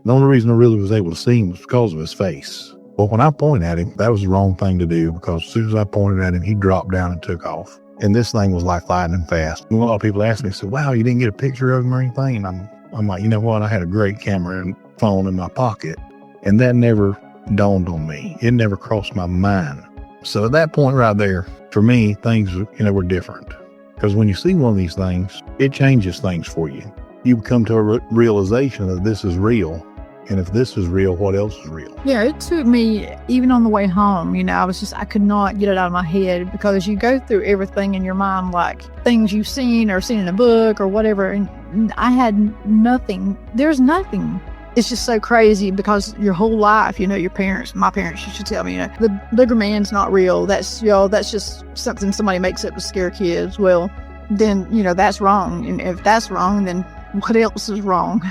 The only reason I really was able to see him was because of his face. But when I pointed at him, that was the wrong thing to do, because as soon as I pointed at him, he dropped down and took off. And this thing was like lightning fast. And a lot of people ask me, said, wow, you didn't get a picture of him or anything? And I'm like, you know what? I had a great camera and phone in my pocket. And that never dawned on me. It never crossed my mind. So at that point right there, for me, things, were different. Because when you see one of these things, it changes things for you. You come to a realization that this is real. And if this is real, what else is real? Yeah, it took me, even on the way home, I could not get it out of my head, because you go through everything in your mind, like things you've seen or seen in a book or whatever. And I had nothing. There's nothing. It's just so crazy, because your whole life, my parents used to tell me, the bigger man's not real. That's just something somebody makes up to scare kids. Well, then, that's wrong. And if that's wrong, then what else is wrong?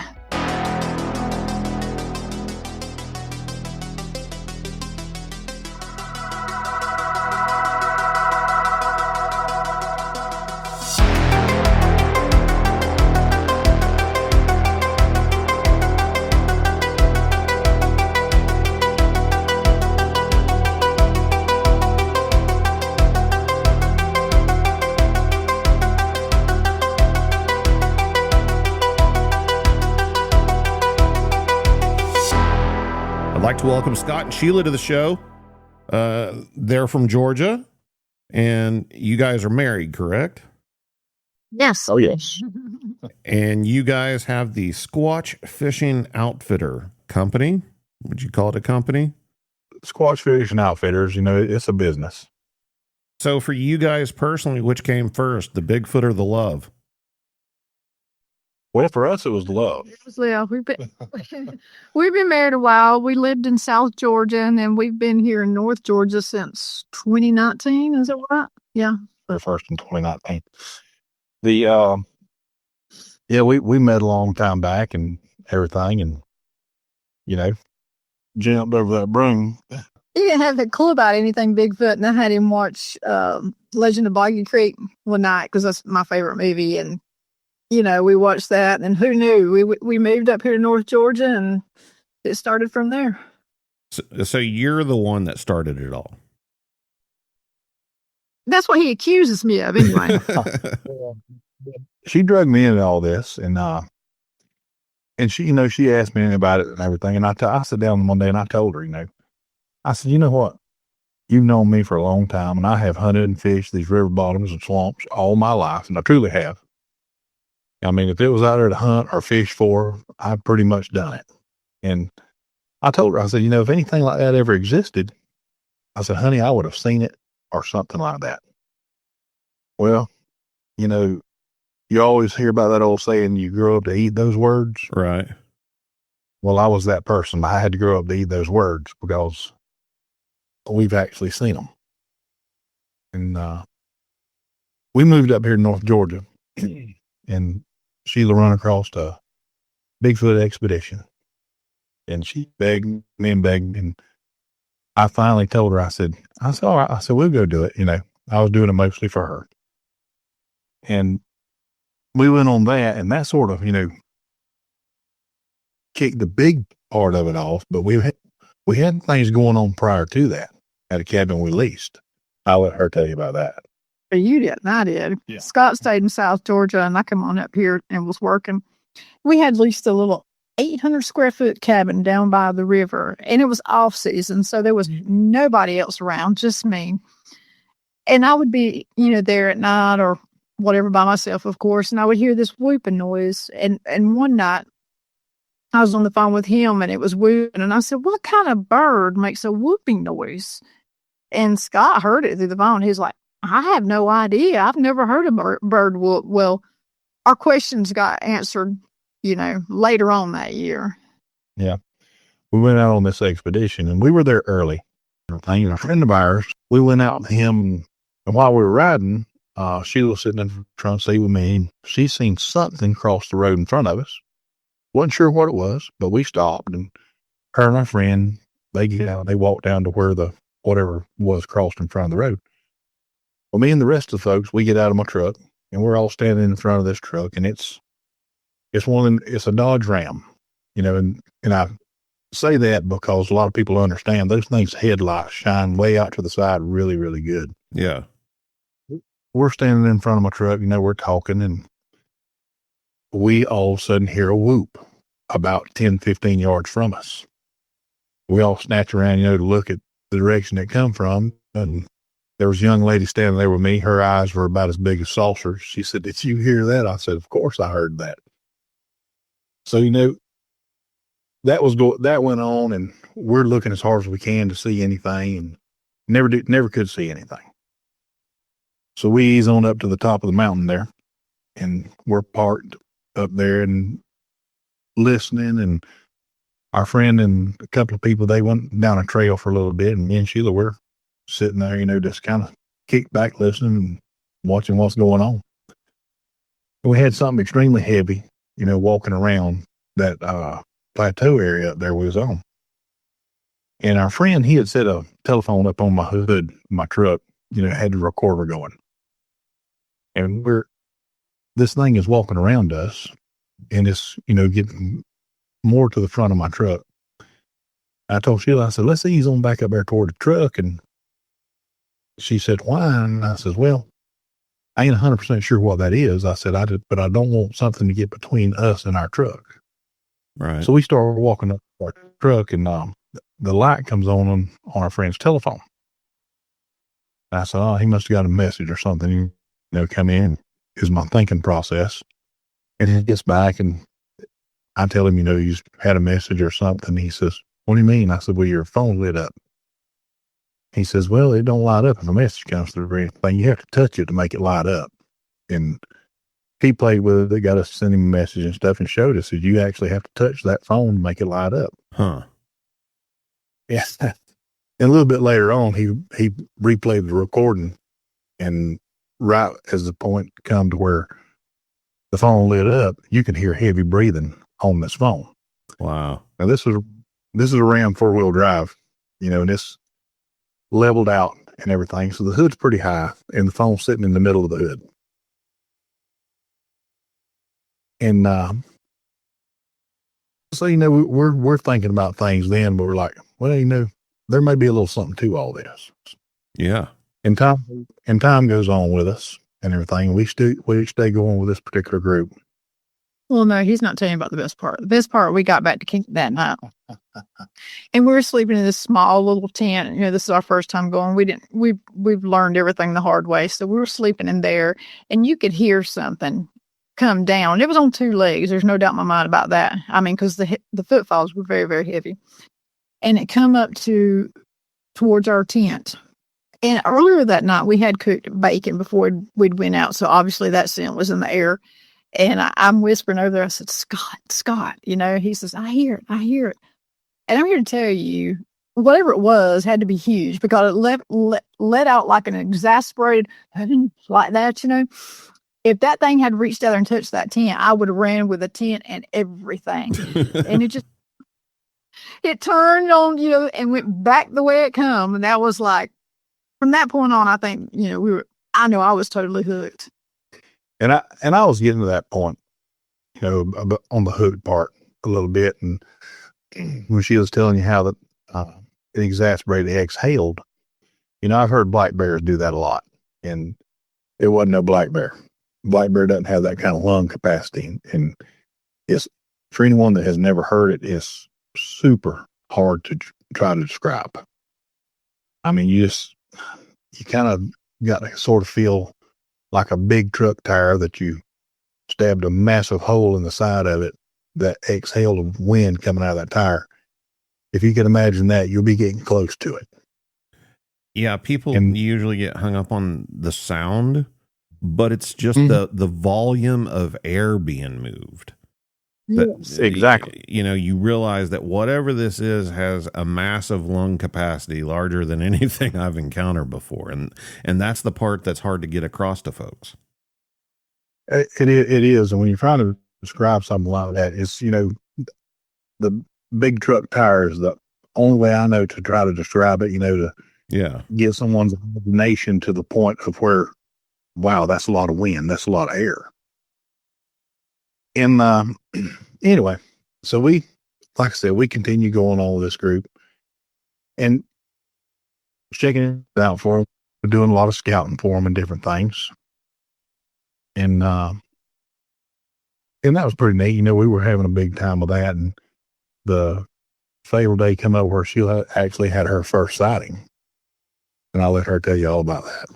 To welcome Scott and Sheila to the show. They're from Georgia, and you guys are married, correct? Yes. Oh, yes. And you guys have the Squatch Fishing Outfitter Company. Would you call it a company? Squatch Fishing Outfitters, it's a business. So for you guys personally, which came first, the Bigfoot or the love? Well, for us, it was love. Yeah, we've been married a while. We lived in South Georgia, and then we've been here in North Georgia since 2019. Is that right? Yeah. The first in 2019. We met a long time back and everything, and jumped over that broom. He didn't have a clue about anything Bigfoot, and I had him watch Legend of Boggy Creek one night, because that's my favorite movie, and we watched that, and who knew? We moved up here to North Georgia, and it started from there. So you're the one that started it all. That's what he accuses me of, anyway. She drugged me into all this, and she, she asked me about it and everything, and I sat down one day and I told her, I said, you know what? You've known me for a long time, and I have hunted and fished these river bottoms and swamps all my life, and I truly have. I mean, if it was out there to hunt or fish for, I've pretty much done it. And I told her, I said, if anything like that ever existed, I said, honey, I would have seen it or something like that. Well, you always hear about that old saying, you grow up to eat those words. Right. Well, I was that person. I had to grow up to eat those words, because we've actually seen them. And we moved up here to North Georgia, and Sheila run across a Bigfoot expedition, and she begged me and begged, and I finally told her, I said, all right. I said, we'll go do it. I was doing it mostly for her. And we went on that, and that sort of, kicked the big part of it off. But we had things going on prior to that at a cabin we leased. I'll let her tell you about that. You did, and I did. Yeah. Scott stayed in South Georgia, and I come on up here and was working. We had leased a little 800 square foot cabin down by the river, and it was off season, so there was nobody else around, just me. And I would be, there at night or whatever by myself, of course, and I would hear this whooping noise. And one night, I was on the phone with him, and it was whooping, and I said, what kind of bird makes a whooping noise? And Scott heard it through the phone. He's like, I have no idea. I've never heard a bird whoop. Well, our questions got answered, later on that year. Yeah. We went out on this expedition, and we were there early. A friend of ours, we went out with him, and while we were riding, Sheila was sitting in the front seat with me, and she seen something cross the road in front of us. Wasn't sure what it was, but we stopped, and her and our friend, they get out, they walked down to where the whatever was crossed in front of the road. Well, me and the rest of the folks, we get out of my truck, and we're all standing in front of this truck, and it's a Dodge Ram. and I say that because a lot of people understand those things' headlights shine way out to the side really, really good. Yeah. We're standing in front of my truck, we're talking, and we all of a sudden hear a whoop about 10, 15 yards from us. We all snatch around, to look at the direction it come from. And there was a young lady standing there with me. Her eyes were about as big as saucers. She said, "Did you hear that?" I said, "Of course I heard that." So, that went on, and we're looking as hard as we can to see anything, and never could see anything. So we ease on up to the top of the mountain there, and we're parked up there and listening. And our friend and a couple of people, they went down a trail for a little bit, and me and Sheila were sitting there, just kind of kicked back, listening and watching what's going on. And we had something extremely heavy, walking around that plateau area up there we was on. And our friend, he had set a telephone up on my hood of my truck, had the recorder going. And this thing is walking around us, and it's, getting more to the front of my truck. I told Sheila, I said, "Let's ease on back up there toward the truck." And she said, "Why?" And I said, "Well, I ain't 100% sure what that is." I said, but I don't want something to get between us and our truck. Right. So we started walking up our truck, and the light comes on our friend's telephone. And I said, "Oh, he must have got a message or something, come in," is my thinking process. And he gets back, and I tell him, he's had a message or something. He says, "What do you mean?" I said, "Well, your phone lit up." He says, "Well, it don't light up if a message comes through or anything. You have to touch it to make it light up." And he played with it. They got us to send him a message and stuff, and showed us that you actually have to touch that phone to make it light up. Huh. Yeah. And a little bit later on, he replayed the recording, and right as the point come to where the phone lit up, you could hear heavy breathing on this phone. Wow. Now this is a Ram 4-wheel drive, and it's leveled out and everything. So the hood's pretty high, and the phone's sitting in the middle of the hood. And so we're thinking about things then, but we're like, well, there may be a little something to all this. Yeah. And time goes on with us and everything. We stay going with this particular group. Well, no, he's not telling you about the best part. The best part, we got back to camp that night, and we were sleeping in this small little tent. This is our first time going. We've learned everything the hard way, so we were sleeping in there, and you could hear something come down. It was on two legs. There's no doubt in my mind about that. I mean, because the footfalls were very, very heavy, and it come up towards our tent. And earlier that night, we had cooked bacon before we'd went out, so obviously that scent was in the air. And I'm whispering over there. I said, Scott, he says, I hear it. And I'm here to tell you, whatever it was had to be huge, because it let out like an exasperated, like that, If that thing had reached out there and touched that tent, I would have ran with the tent and everything. And it turned on, and went back the way it come. And that was like, from that point on, I think, I know I was totally hooked. And I was getting to that point, on the hook part a little bit. And when she was telling you how that it exasperated, it exhaled, I've heard black bears do that a lot, and it wasn't no black bear. Black bear doesn't have that kind of lung capacity, and it's, for anyone that has never heard it, it's super hard to try to describe. I mean, you kind of got to sort of feel like a big truck tire that you stabbed a massive hole in the side of it, that exhale of wind coming out of that tire. If you can imagine that, you'll be getting close to it. Yeah, people usually get hung up on the sound, but it's just the volume of air being moved. Yes, exactly. You realize that whatever this is has a massive lung capacity larger than anything I've encountered before. And that's the part that's hard to get across to folks. It is. And when you're trying to describe something like that, it's, the big truck tires, the only way I know to try to describe it, to get someone's imagination to the point of where, wow, that's a lot of wind. That's a lot of air. And anyway, so we like I said, we continue going on with this group and checking it out for them. We're doing a lot of scouting for them and different things. And that was pretty neat. You know, we were having a big time with that. And the fatal day come up where Sheila actually had her first sighting. And I'll let her tell you all about that.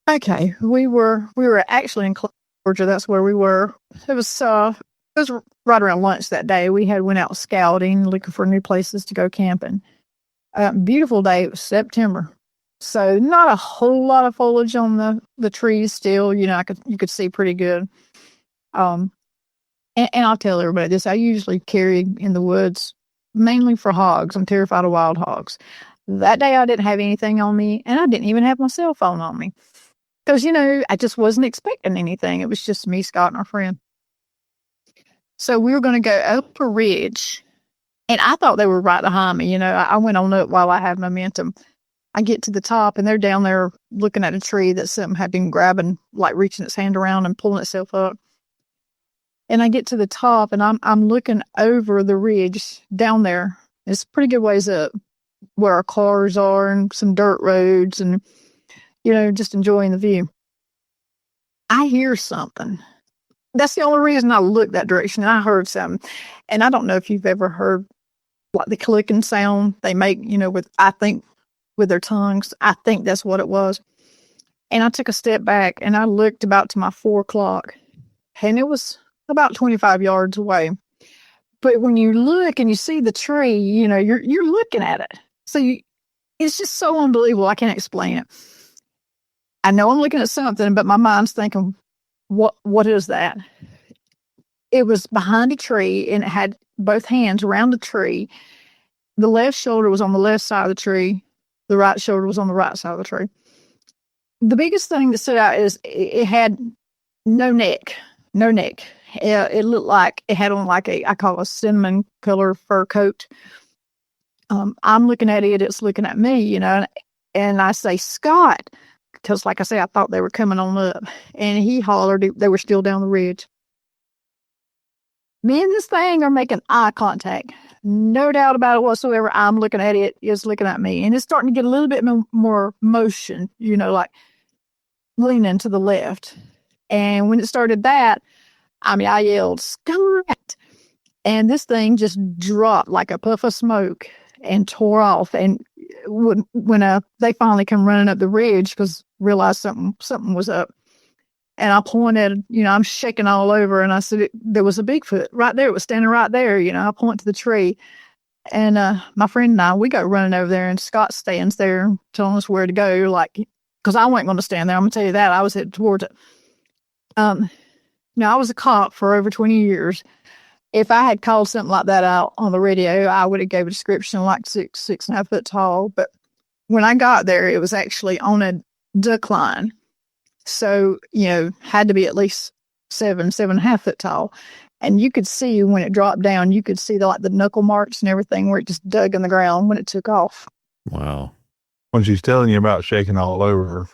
Okay. We were actually in Georgia. That's where we were. It was right around lunch that day. We went out scouting, looking for new places to go camping. Beautiful day. It was September. So not a whole lot of foliage on the trees still. You know, you could see pretty good. And I'll tell everybody this. I usually carry in the woods mainly for hogs. I'm terrified of wild hogs. That day I didn't have anything on me, and I didn't even have my cell phone on me. Because, you know, I just wasn't expecting anything. It was just me, Scott, and our friend. So we were going to go up a ridge, and I thought they were right behind me. You know, I went on up while I had momentum. I get to the top, and they're down there looking at a tree that something had been grabbing, like reaching its hand around and pulling itself up. And I get to the top, and I'm looking over the ridge down there. It's a pretty good ways up where our cars are and some dirt roads and, you know, just enjoying the view. I hear something. That's the only reason I looked that direction. And I heard something. And I don't know if you've ever heard like the clicking sound they make, you know, with their tongues. I think that's what it was. And I took a step back and I looked about to my 4 o'clock, and it was about 25 yards away. But when you look and you see the tree, you know, you're looking at it. So it's just so unbelievable. I can't explain it. I know I'm looking at something, but my mind's thinking, what is that? It was behind a tree, and it had both hands around the tree. The left shoulder was on the left side of the tree. The right shoulder was on the right side of the tree. The biggest thing that stood out is it had no neck. It looked like it had on like I call a cinnamon color fur coat. I'm looking at it. It's looking at me, you know, and I say, Scott, because like I say, I thought they were coming on up, and he hollered. They were still down the ridge. Me and this thing are making eye contact. No doubt about it whatsoever. I'm looking at it. It's looking at me. And it's starting to get a little bit more motion, you know, like leaning to the left. And when it started that, I mean, I yelled, Scott! And this thing just dropped like a puff of smoke and tore off. And when they finally come running up the ridge, because realized something was up. And I pointed, you know, I'm shaking all over, and I said, there was a Bigfoot right there. It was standing right there. You know, I point to the tree, and my friend and I, we go running over there, and Scott stands there telling us where to go, like, because I wasn't going to stand there. I'm going to tell you that. I was headed towards it. Now, I was a cop for over 20 years. If I had called something like that out on the radio, I would have gave a description like 6.5 foot tall. But when I got there, it was actually on a decline. So, you know, had to be at least 7.5 foot tall. And you could see when it dropped down, you could see the knuckle marks and everything where it just dug in the ground when it took off. Wow. When she's telling you about shaking all over her,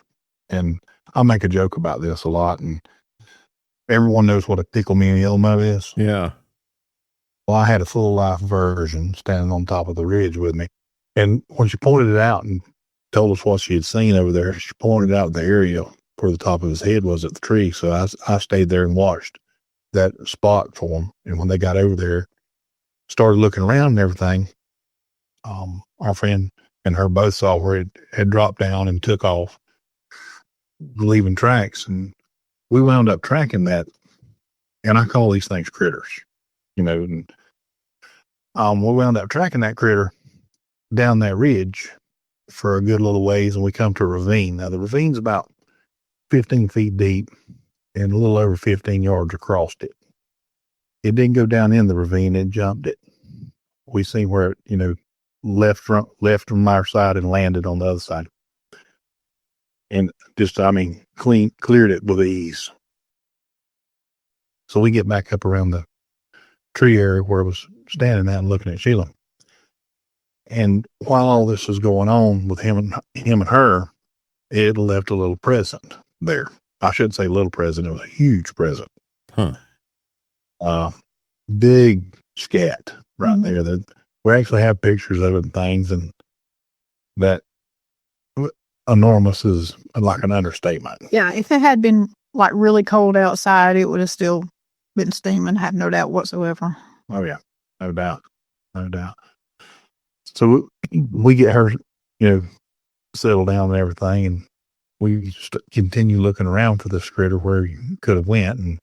and I make a joke about this a lot, and everyone knows what a tickle me in the Elmo is. Yeah. Well, I had a full life version standing on top of the ridge with me. And when she pointed it out and told us what she had seen over there, she pointed out the area where the top of his head was at the tree. So I stayed there and watched that spot for him. And when they got over there, started looking around and everything, our friend and her both saw where it had dropped down and took off, leaving tracks. And we wound up tracking that. And I call these things critters, you know. And we wound up tracking that critter down that ridge for a good little ways, and we come to a ravine. Now, the ravine's about 15 feet deep and a little over 15 yards across it. It didn't go down in the ravine, it jumped it. We seen where it, you know, left from our side and landed on the other side. And just, cleared it with ease. So we get back up around the tree area where it was standing at and looking at Sheila. And while all this was going on with him and her, it left a little present there. I shouldn't say little present. It was a huge present. Huh. Big scat right there. That we actually have pictures of it and things, and that enormous is like an understatement. Yeah, if it had been like really cold outside, it would have still been steaming. I have no doubt whatsoever. Oh yeah, no doubt, no doubt. So we get her, settled down and everything, and we continue looking around for this critter where you could have went, and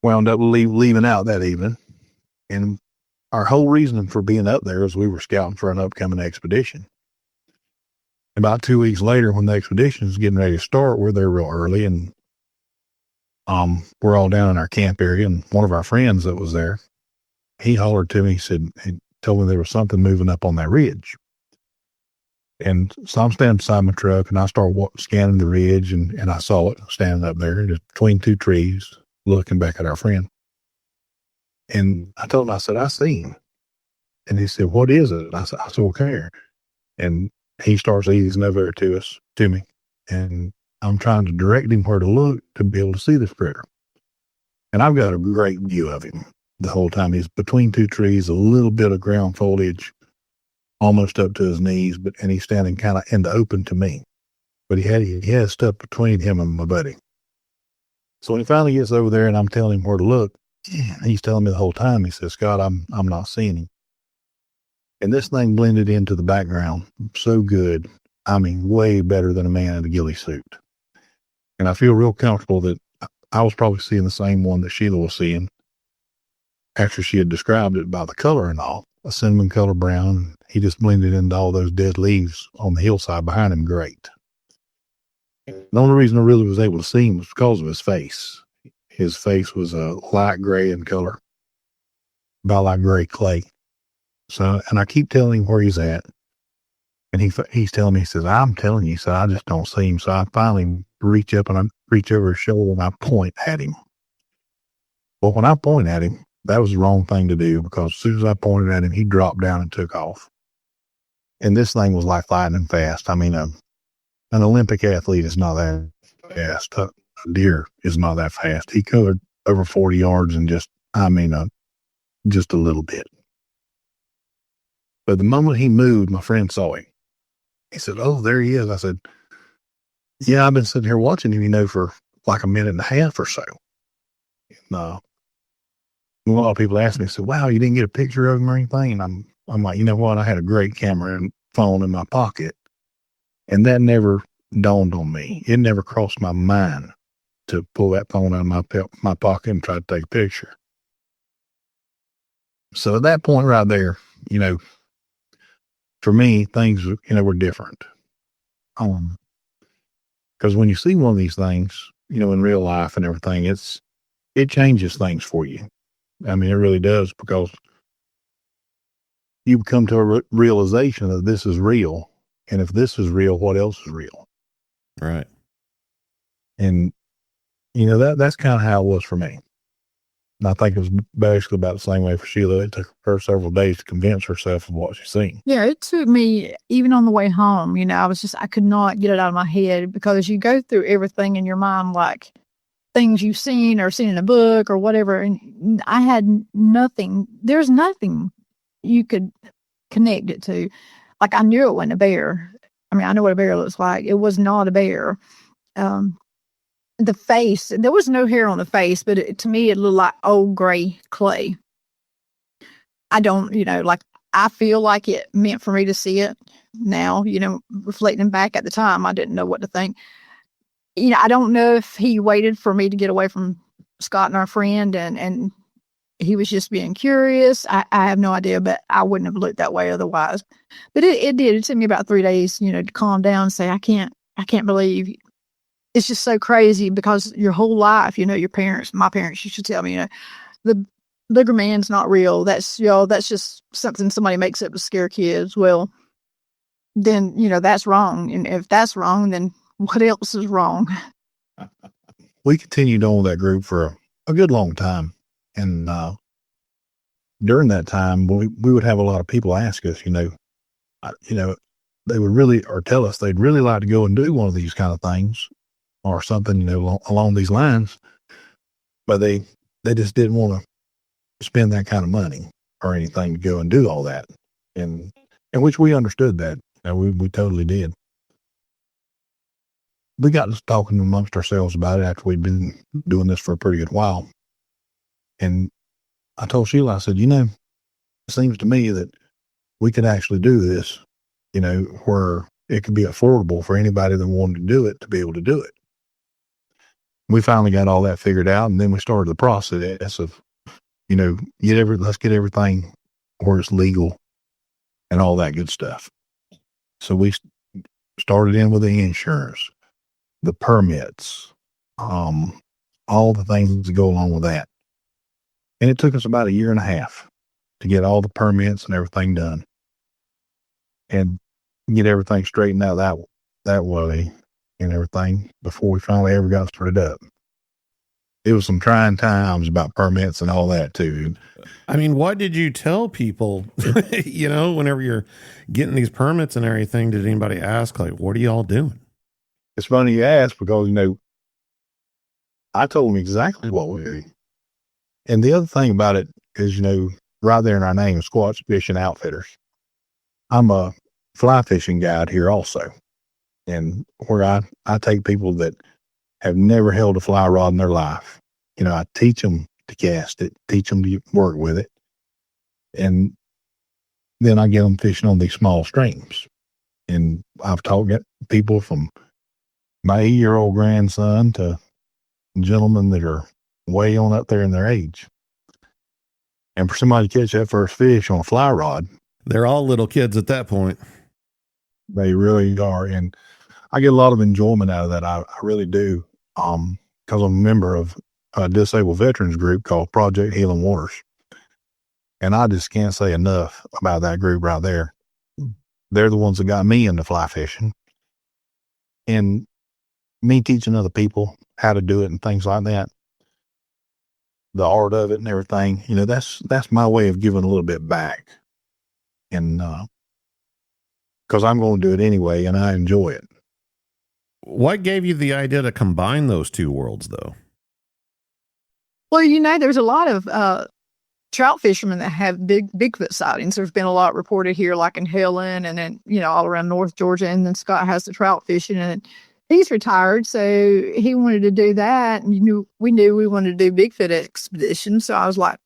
wound up leaving out that evening. And our whole reason for being up there is we were scouting for an upcoming expedition. About 2 weeks later, when the expedition is getting ready to start, we're there real early, and we're all down in our camp area, and one of our friends that was there, he hollered to me, he told me there was something moving up on that ridge. And so I'm standing beside my truck, and I start scanning the ridge, and I saw it standing up there just between two trees, looking back at our friend. And I told him, I said, I see him. And he said, what is it? And I said, okay. And he starts easing over to me. And I'm trying to direct him where to look to be able to see this critter. And I've got a great view of him the whole time. He's between two trees, a little bit of ground foliage, almost up to his knees, and he's standing kind of in the open to me. But he has stuff between him and my buddy. So when he finally gets over there and I'm telling him where to look, he's telling me the whole time, he says, Scott, I'm not seeing him. And this thing blended into the background so good. I mean, way better than a man in a ghillie suit. And I feel real comfortable that I was probably seeing the same one that Sheila was seeing after she had described it by the color and all, a cinnamon color brown. He just blended into all those dead leaves on the hillside behind him. Great. The only reason I really was able to see him was because of his face. His face was a light gray in color, about like gray clay. So, and I keep telling him where he's at. And he's telling me, he says, I'm telling you, so I just don't see him. So I finally reach up and I reach over his shoulder and I point at him. Well, when I point at him, that was the wrong thing to do, because as soon as I pointed at him, he dropped down and took off. And this thing was like lightning fast. I mean, an Olympic athlete is not that fast. A deer is not that fast. He covered over 40 yards in just a little bit. But the moment he moved, my friend saw him. He said, oh, there he is. I said, yeah, I've been sitting here watching him, for like a minute and a half or so. And, a lot of people ask me, said, wow, you didn't get a picture of him or anything? And I'm like, you know what? I had a great camera and phone in my pocket. And that never dawned on me. It never crossed my mind to pull that phone out of my pocket and try to take a picture. So at that point right there, for me, things, were different. Because when you see one of these things, in real life and everything, it changes things for you. I mean, it really does, because you come to a realization that this is real. And if this is real, what else is real? Right. And, that's kind of how it was for me. And I think it was basically about the same way for Sheila. It took her several days to convince herself of what she's seen. Yeah, it took me, even on the way home, I could not get it out of my head, because you go through everything in your mind, like things you've seen or seen in a book or whatever. And I had nothing. There's nothing you could connect it to. Like, I knew it wasn't a bear. I mean, I know what a bear looks like. It was not a bear. The face, there was no hair on the face, but to me, it looked like old gray clay. I don't, I feel like it meant for me to see it now, reflecting back at the time, I didn't know what to think. I don't know if he waited for me to get away from Scott and our friend, and he was just being curious. I have no idea, but I wouldn't have looked that way otherwise. But it did. It took me about 3 days, to calm down and say, I can't believe it's just so crazy, because your whole life, my parents used to tell me, the booger man's not real. That's, that's just something somebody makes up to scare kids. Well, then, that's wrong. And if that's wrong, then what else is wrong? We continued on with that group for a good long time. And during that time, we would have a lot of people ask us, they would really, or tell us they'd really like to go and do one of these kind of things or something, along these lines, but they just didn't want to spend that kind of money or anything to go and do all that. And which we understood that. We totally did. We got to talking amongst ourselves about it after we'd been doing this for a pretty good while. And I told Sheila, I said, it seems to me that we could actually do this, where it could be affordable for anybody that wanted to do it to be able to do it. We finally got all that figured out, and then we started the process of, let's get everything where it's legal and all that good stuff. So we started in with the insurance, the permits, all the things that go along with that. And it took us about 1.5 years to get all the permits and everything done and get everything straightened out that way and everything before we finally ever got started up. It was some trying times about permits and all that too. I mean, what did you tell people, whenever you're getting these permits and everything? Did anybody ask, like, what are y'all doing? It's funny you ask because, I told them exactly what we do. And the other thing about it is, right there in our name, Squatch Fishing Outfitters. I'm a fly fishing guide here also. And where I take people that have never held a fly rod in their life. I teach them to cast it, teach them to work with it. And then I get them fishing on these small streams. And I've taught people from my 8-year-old grandson to gentlemen that are way on up there in their age. And for somebody to catch that first fish on a fly rod. They're all little kids at that point. They really are. And I get a lot of enjoyment out of that. I really do. Because I'm a member of a disabled veterans group called Project Healing Waters. And I just can't say enough about that group right there. They're the ones that got me into fly fishing. And me teaching other people how to do it and things like that. The art of it and everything, that's my way of giving a little bit back. And, because I'm going to do it anyway and I enjoy it. What gave you the idea to combine those two worlds, though? Well, there's a lot of trout fishermen that have Bigfoot sightings. There's been a lot reported here, like in Helen and then, all around North Georgia. And then Scott has the trout fishing and he's retired. So he wanted to do that. And we knew we wanted to do Bigfoot expedition. So I was like,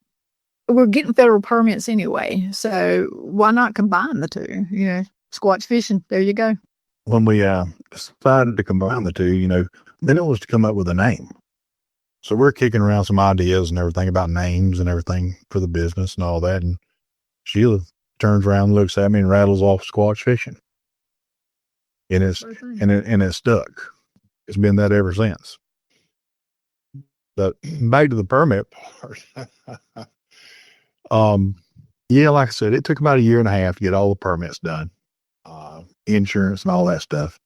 we're getting federal permits anyway. So why not combine the two? Squatch fishing. There you go. When we decided to combine the two, then it was to come up with a name. So we're kicking around some ideas and everything about names and everything for the business and all that. And Sheila turns around and looks at me and rattles off Squatch fishing. And it's stuck. It's been that ever since. But back to the permit part. Like I said, it took about 1.5 years to get all the permits done, insurance and all that stuff.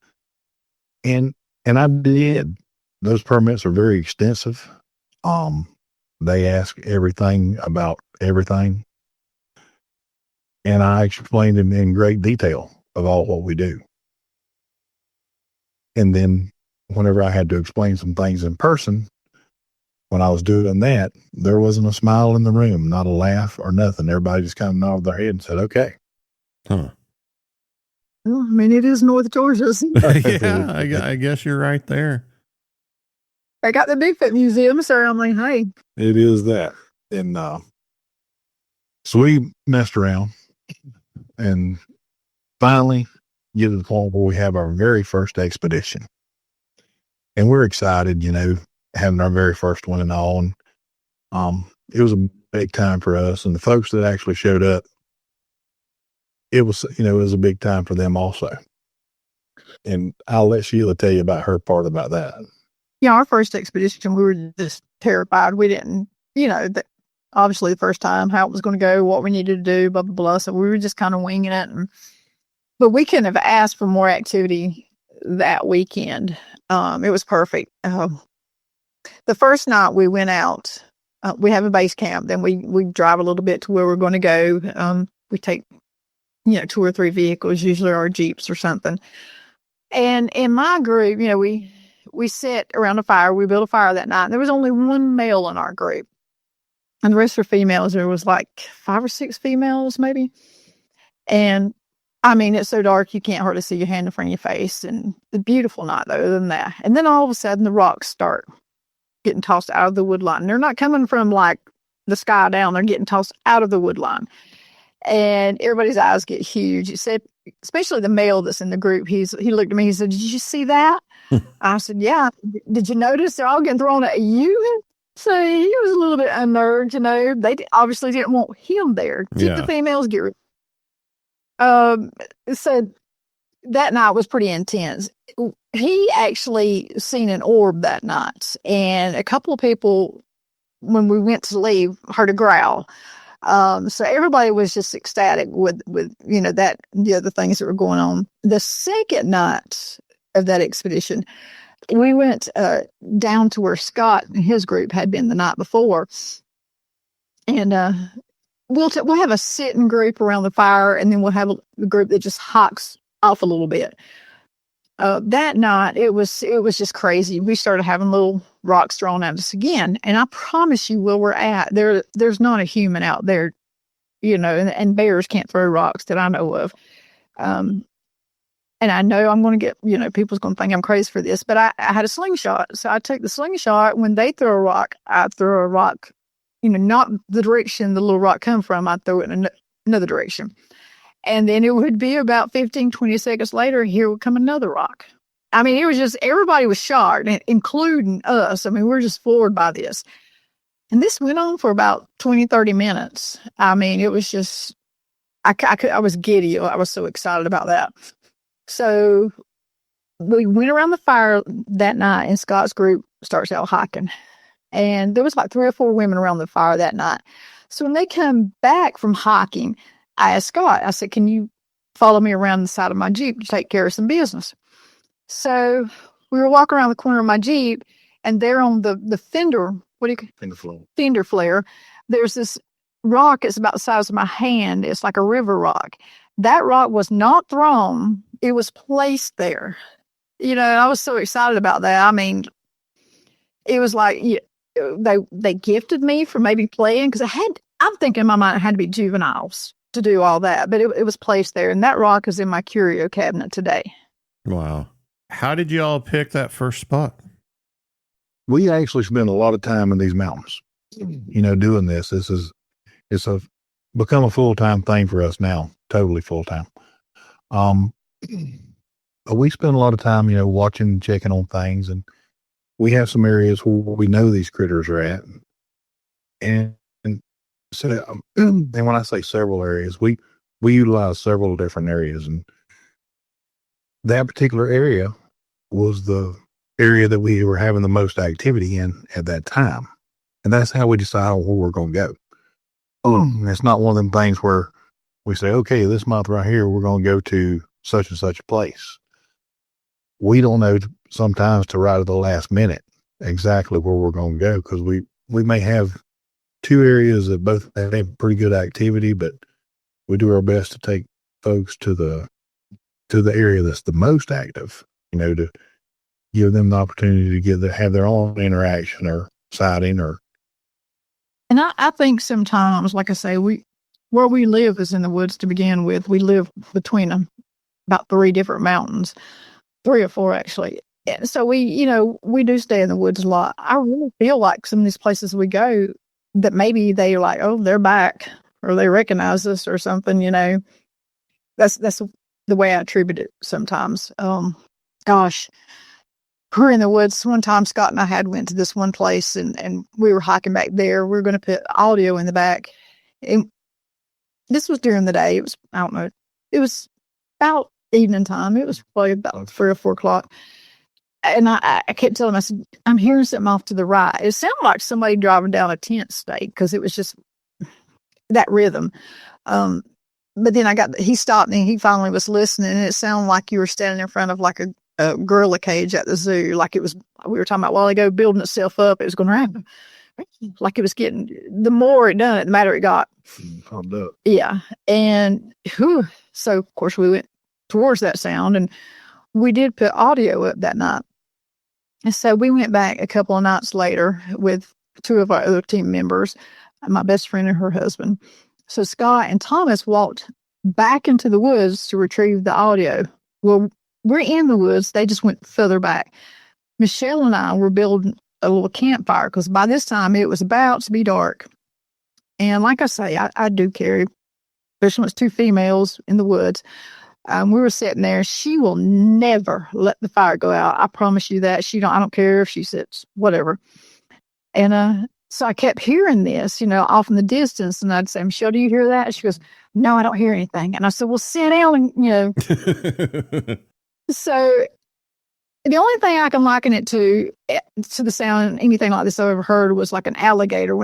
And I did. Those permits are very extensive. They ask everything about everything. And I explained in great detail of all what we do. And then whenever I had to explain some things in person, when I was doing that, there wasn't a smile in the room, not a laugh or nothing. Everybody just kind of nodded their head and said, okay. Huh. Well, it is North Georgia. Yeah, I guess you're right there. I got the Bigfoot Museum, so I'm like, hey. It is that. And so we messed around and finally get to the point where we have our very first expedition. And we're excited, having our very first one and all. And it was a big time for us. And the folks that actually showed up, it was a big time for them also. And I'll let Sheila tell you about her part about that. Yeah, our first expedition, we were just terrified. We didn't, obviously the first time, how it was going to go, what we needed to do, blah, blah, blah. So we were just kind of winging it. But we couldn't have asked for more activity that weekend. It was perfect. The first night we went out, we have a base camp. Then we drive a little bit to where we're going to go. We take, 2 or 3 vehicles, usually our Jeeps or something. And in my group, we sit around a fire. We built a fire that night. There was only one male in our group. And the rest were females. There was like 5 or 6 females, maybe. And I mean, it's so dark you can't hardly see your hand in front of your face. And the beautiful night, though, other than that. And then all of a sudden, the rocks start getting tossed out of the wood line. They're not coming from like the sky down. They're getting tossed out of the wood line. And everybody's eyes get huge. It said, especially the male that's in the group. He looked at me. He said, "Did you see that?" I said, "Yeah." "Did you notice they're all getting thrown at you?" So he was a little bit unnerved. They obviously didn't want him there. Keep the females, get rid. So that night was pretty intense. He actually seen an orb that night, and a couple of people, when we went to leave, heard a growl. So everybody was just ecstatic with that, the other things that were going on. The second night of that expedition, we went down to where Scott and his group had been the night before, and we'll have a sitting group around the fire, and then we'll have a group that just hikes off a little bit. That night, it was just crazy. We started having little rocks thrown at us again, and I promise you, where we're at, there's not a human out there, and bears can't throw rocks that I know of. And I know I'm going to get, people's going to think I'm crazy for this, but I had a slingshot. So I take the slingshot. When they throw a rock, I throw a rock, not the direction the little rock come from. I throw it in another direction. And then it would be about 15, 20 seconds later, here would come another rock. I mean, it was just, everybody was shocked, including us. I mean, we're just floored by this. And this went on for about 20, 30 minutes. I mean, it was just, I was giddy. I was so excited about that. So we went around the fire that night, and Scott's group starts out hiking. And there was like 3 or 4 women around the fire that night. So when they come back from hiking, I asked Scott, I said, "Can you follow me around the side of my Jeep to take care of some business?" So we were walking around the corner of my Jeep, and there on the fender, fender flare, there's this rock. It's about the size of my hand. It's like a river rock. That rock was not thrown. It was placed there. I was so excited about that. I mean, it was like they gifted me for maybe playing, because I'm thinking in my mind it had to be juveniles to do all that, but it was placed there, and that rock is in my curio cabinet today. Wow. How did you all pick that first spot? We actually spend a lot of time in these mountains, doing this. It's become a full-time thing for us now, totally full-time. But we spend a lot of time, watching, checking on things, and we have some areas where we know these critters are at. And so, and when I say several areas, we utilize several different areas, and that particular area was the area that we were having the most activity in at that time. And that's how we decide on where we're going to go. It's not one of them things where we say, okay, this month right here, we're going to go to such and such a place. We don't know sometimes to right at the last minute exactly where we're going to go, because we may have 2 areas that both have pretty good activity, but we do our best to take folks to the area that's the most active, to give them the opportunity to have their own interaction or sighting. And I think sometimes, like I say, where we live is in the woods to begin with. We live between about 3 different mountains, 3 or 4 actually. And so we do stay in the woods a lot. I really feel like some of these places we go, that maybe they're like, oh, they're back, or they recognize us or something, That's the way I attribute it sometimes. Gosh, we're in the woods. One time Scott and I went to this one place, and we were hiking back there. We were going to put audio in the back. And this was during the day. It was, I don't know, it was about evening time. It was probably about 3 or 4 o'clock. And I kept telling him, I said, I'm hearing something off to the right. It sounded like somebody driving down a 10th state, because it was just that rhythm. But then he stopped me, and he finally was listening, and it sounded like you were standing in front of like a gorilla cage at the zoo. Like it was, we were talking about a while ago, building itself up. It was going to happen. Like it was getting, the more it done it, the madder it got. Pumped up. Yeah. And so of course we went towards that sound, and we did put audio up that night. And so we went back a couple of nights later with 2 of our other team members. my best friend and her husband. So Scott and Thomas walked back into the woods to retrieve the audio. Well, we're in the woods. They just went further back. Michelle and I were building a little campfire because by this time it was about to be dark. And like I say, I do carry, especially when it's two females in the woods. We were sitting there. She will never let the fire go out. I promise you that. I don't care if she sits, whatever. And so I kept hearing this, off in the distance. And I'd say, Michelle, do you hear that? And she goes, no, I don't hear anything. And I said, well, sit down and, So the only thing I can liken it to the sound, anything like this I've ever heard, was like an alligator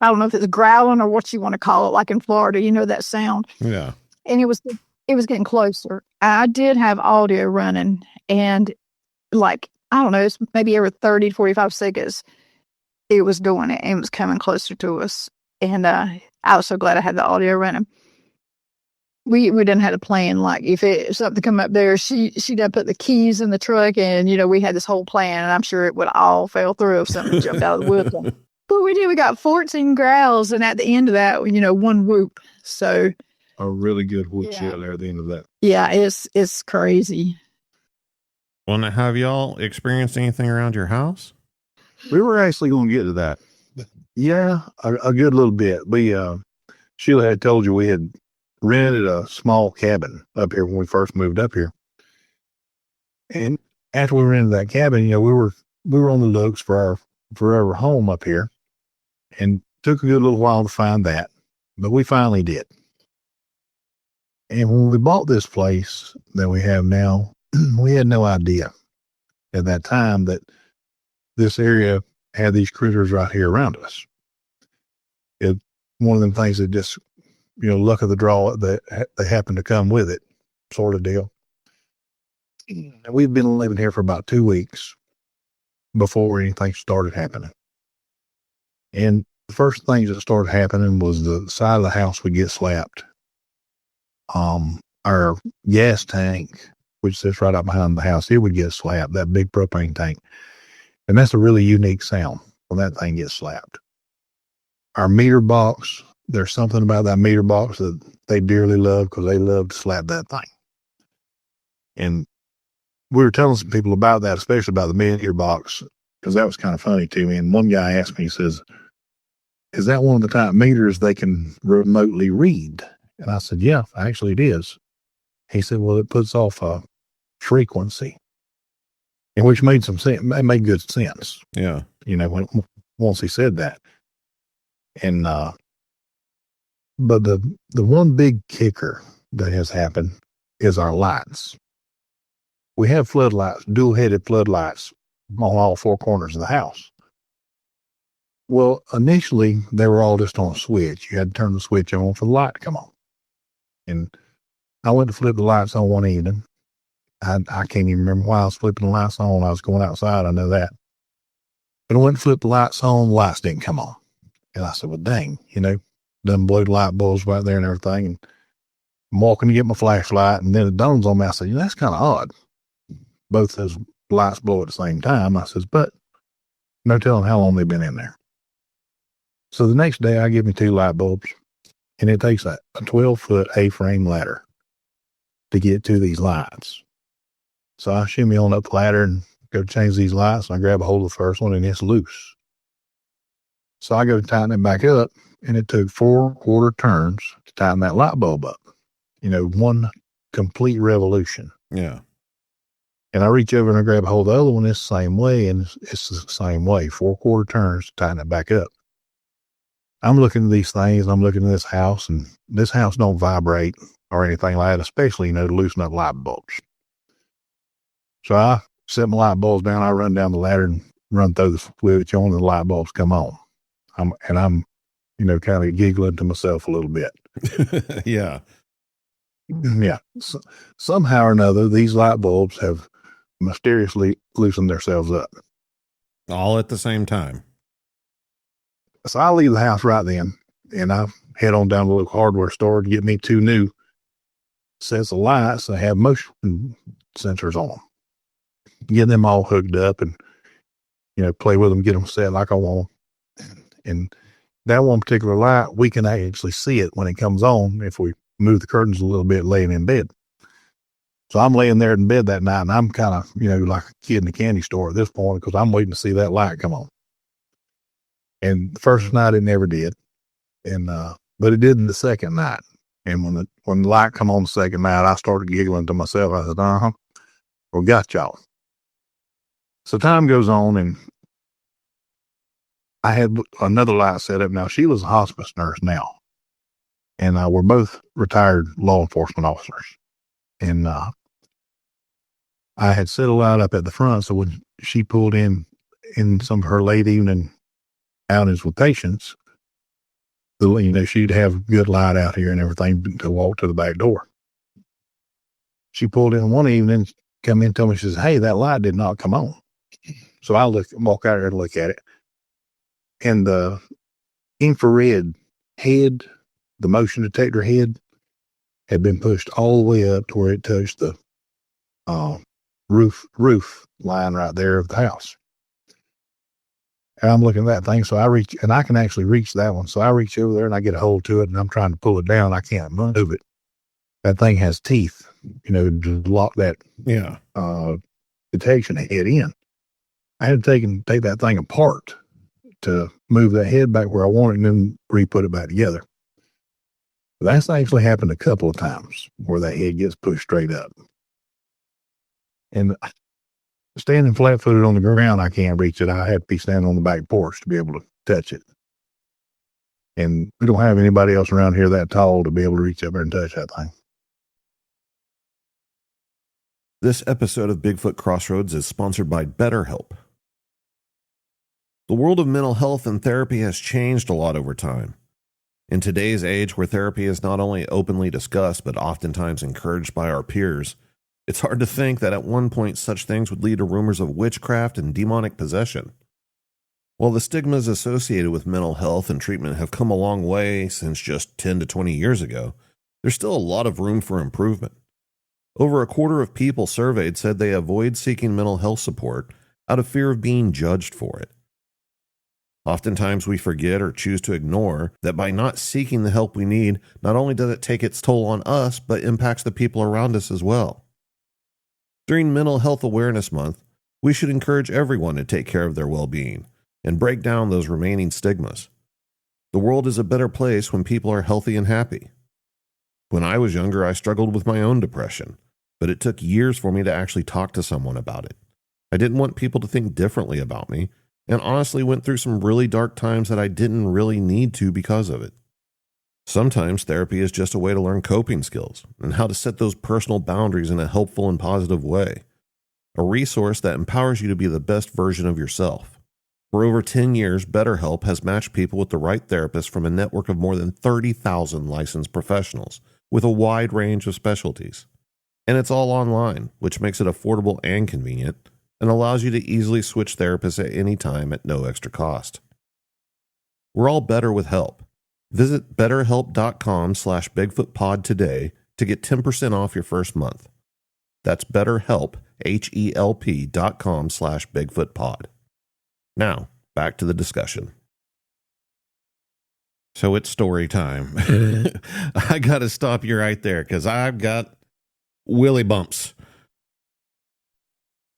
I don't know if it's growling or what you want to call it, like in Florida, that sound. Yeah. And it was getting closer. I did have audio running, and I don't know, it's maybe every 30 to 45 seconds, it was doing it, and it was coming closer to us. And I was so glad I had the audio running. We didn't have a plan. Like if something come up there, she done put the keys in the truck, and we had this whole plan, and I'm sure it would all fell through if something jumped out of the woods. But we did. We got 14 growls, and at the end of that, one whoop. So a really good whoop there at the end of that. Yeah, it's crazy. Well, now, have y'all experienced anything around your house? We were actually going to get to that. Yeah, a good little bit. Sheila had told you we had rented a small cabin up here when we first moved up here. And after we rented that cabin, we were on the looks for our forever home up here, and took a good little while to find that, but we finally did. And when we bought this place that we have now, we had no idea at that time that this area had these critters right here around us. It one of them things that just, luck of the draw that they happen to come with it, sort of deal. And we've been living here for about 2 weeks before anything started happening. And the first things that started happening was the side of the house would get slapped. Our gas tank, which sits right out behind the house, it would get slapped, that big propane tank. And that's a really unique sound when that thing gets slapped. Our meter box, there's something about that meter box that they dearly love because they love to slap that thing. And we were telling some people about that, especially about the meter box, because that was kind of funny to me. And one guy asked me, he says, is that one of the type meters they can remotely read? And I said, yeah, actually it is. He said, well, it puts off a frequency, and which made some sense. It made good sense. Yeah. Once he said that. And, but the one big kicker that has happened is our lights. We have floodlights, dual-headed floodlights on all four corners of the house. Well, initially, they were all just on a switch. You had to turn the switch on for the light to come on. And I went to flip the lights on one evening. I can't even remember why I was flipping the lights on. I was going outside, I know that. But I went to flip the lights on, the lights didn't come on. And I said, well, dang, done blew the light bulbs right there and everything. And I'm walking to get my flashlight, and then it dawns on me. I said, that's kind of odd. Both those lights blow at the same time. I says, but no telling how long they've been in there. So the next day I give me 2 light bulbs, and it takes a 12-foot A-frame ladder to get to these lights. So I shimmy on up the ladder and go change these lights, and I grab a hold of the first one, and it's loose. So I go to tighten it back up, and it took 4 quarter turns to tighten that light bulb up. One complete revolution. Yeah. And I reach over and I grab a hold of the other one. It's the same way, and it's the same way. 4 quarter turns to tighten it back up. I'm looking at these things. I'm looking at this house, and this house don't vibrate or anything like that, especially, to loosen up light bulbs. So I set my light bulbs down. I run down the ladder and run through the switch on, and the light bulbs come on. I'm kind of giggling to myself a little bit. Yeah. Yeah. So, somehow or another, these light bulbs have mysteriously loosened themselves up. All at the same time. So I leave the house right then, and I head on down to the local hardware store to get me 2 new sets of lights that have motion sensors on them. Get them all hooked up and, play with them, get them set like I want them. And that one particular light, we can actually see it when it comes on if we move the curtains a little bit laying in bed. So I'm laying there in bed that night, and I'm kind of, like a kid in a candy store at this point, because I'm waiting to see that light come on. And the first night it never did, and but it did the second night. And when the light come on the second night, I started giggling to myself. I said, well, got y'all. So time goes on, and I had another light set up. Now, Sheila's a hospice nurse now, and we're both retired law enforcement officers. And I had set a light up at the front, so when she pulled in some of her late evening outings with patients, she'd have good light out here and everything to walk to the back door. She pulled in one evening, come in, told me, she says, "Hey, that light did not come on." So I walk out there and look at it, and the infrared head, the motion detector head, had been pushed all the way up to where it touched the roof line right there of the house. And I'm looking at that thing, so I reach, and I can actually reach that one. So I reach over there and I get a hold to it, and I'm trying to pull it down. I can't move it. That thing has teeth, to lock that detection head in. I had to take that thing apart to move that head back where I want it and then re-put it back together. That's actually happened a couple of times where that head gets pushed straight up. And standing flat-footed on the ground, I can't reach it. I had to be standing on the back porch to be able to touch it. And we don't have anybody else around here that tall to be able to reach up there and touch that thing. This episode of Bigfoot Crossroads is sponsored by BetterHelp. The world of mental health and therapy has changed a lot over time. In today's age, where therapy is not only openly discussed, but oftentimes encouraged by our peers, it's hard to think that at one point such things would lead to rumors of witchcraft and demonic possession. While the stigmas associated with mental health and treatment have come a long way since just 10 to 20 years ago, there's still a lot of room for improvement. Over a quarter of people surveyed said they avoid seeking mental health support out of fear of being judged for it. Oftentimes we forget or choose to ignore that by not seeking the help we need, not only does it take its toll on us, but impacts the people around us as well. During Mental Health Awareness Month, we should encourage everyone to take care of their well-being and break down those remaining stigmas. The world is a better place when people are healthy and happy. When I was younger, I struggled with my own depression, but it took years for me to actually talk to someone about it. I didn't want people to think differently about me, and honestly went through some really dark times that I didn't really need to because of it. Sometimes therapy is just a way to learn coping skills and how to set those personal boundaries in a helpful and positive way. A resource that empowers you to be the best version of yourself. For over 10 years, BetterHelp has matched people with the right therapist from a network of more than 30,000 licensed professionals with a wide range of specialties. And it's all online, which makes it affordable and convenient, and allows you to easily switch therapists at any time at no extra cost. We're all better with help. Visit betterhelp.com/BigfootPod today to get 10% off your first month. That's BetterHelp, HELP.com/BigfootPod. Now, back to the discussion. So it's story time. I got to stop you right there because I've got willy bumps.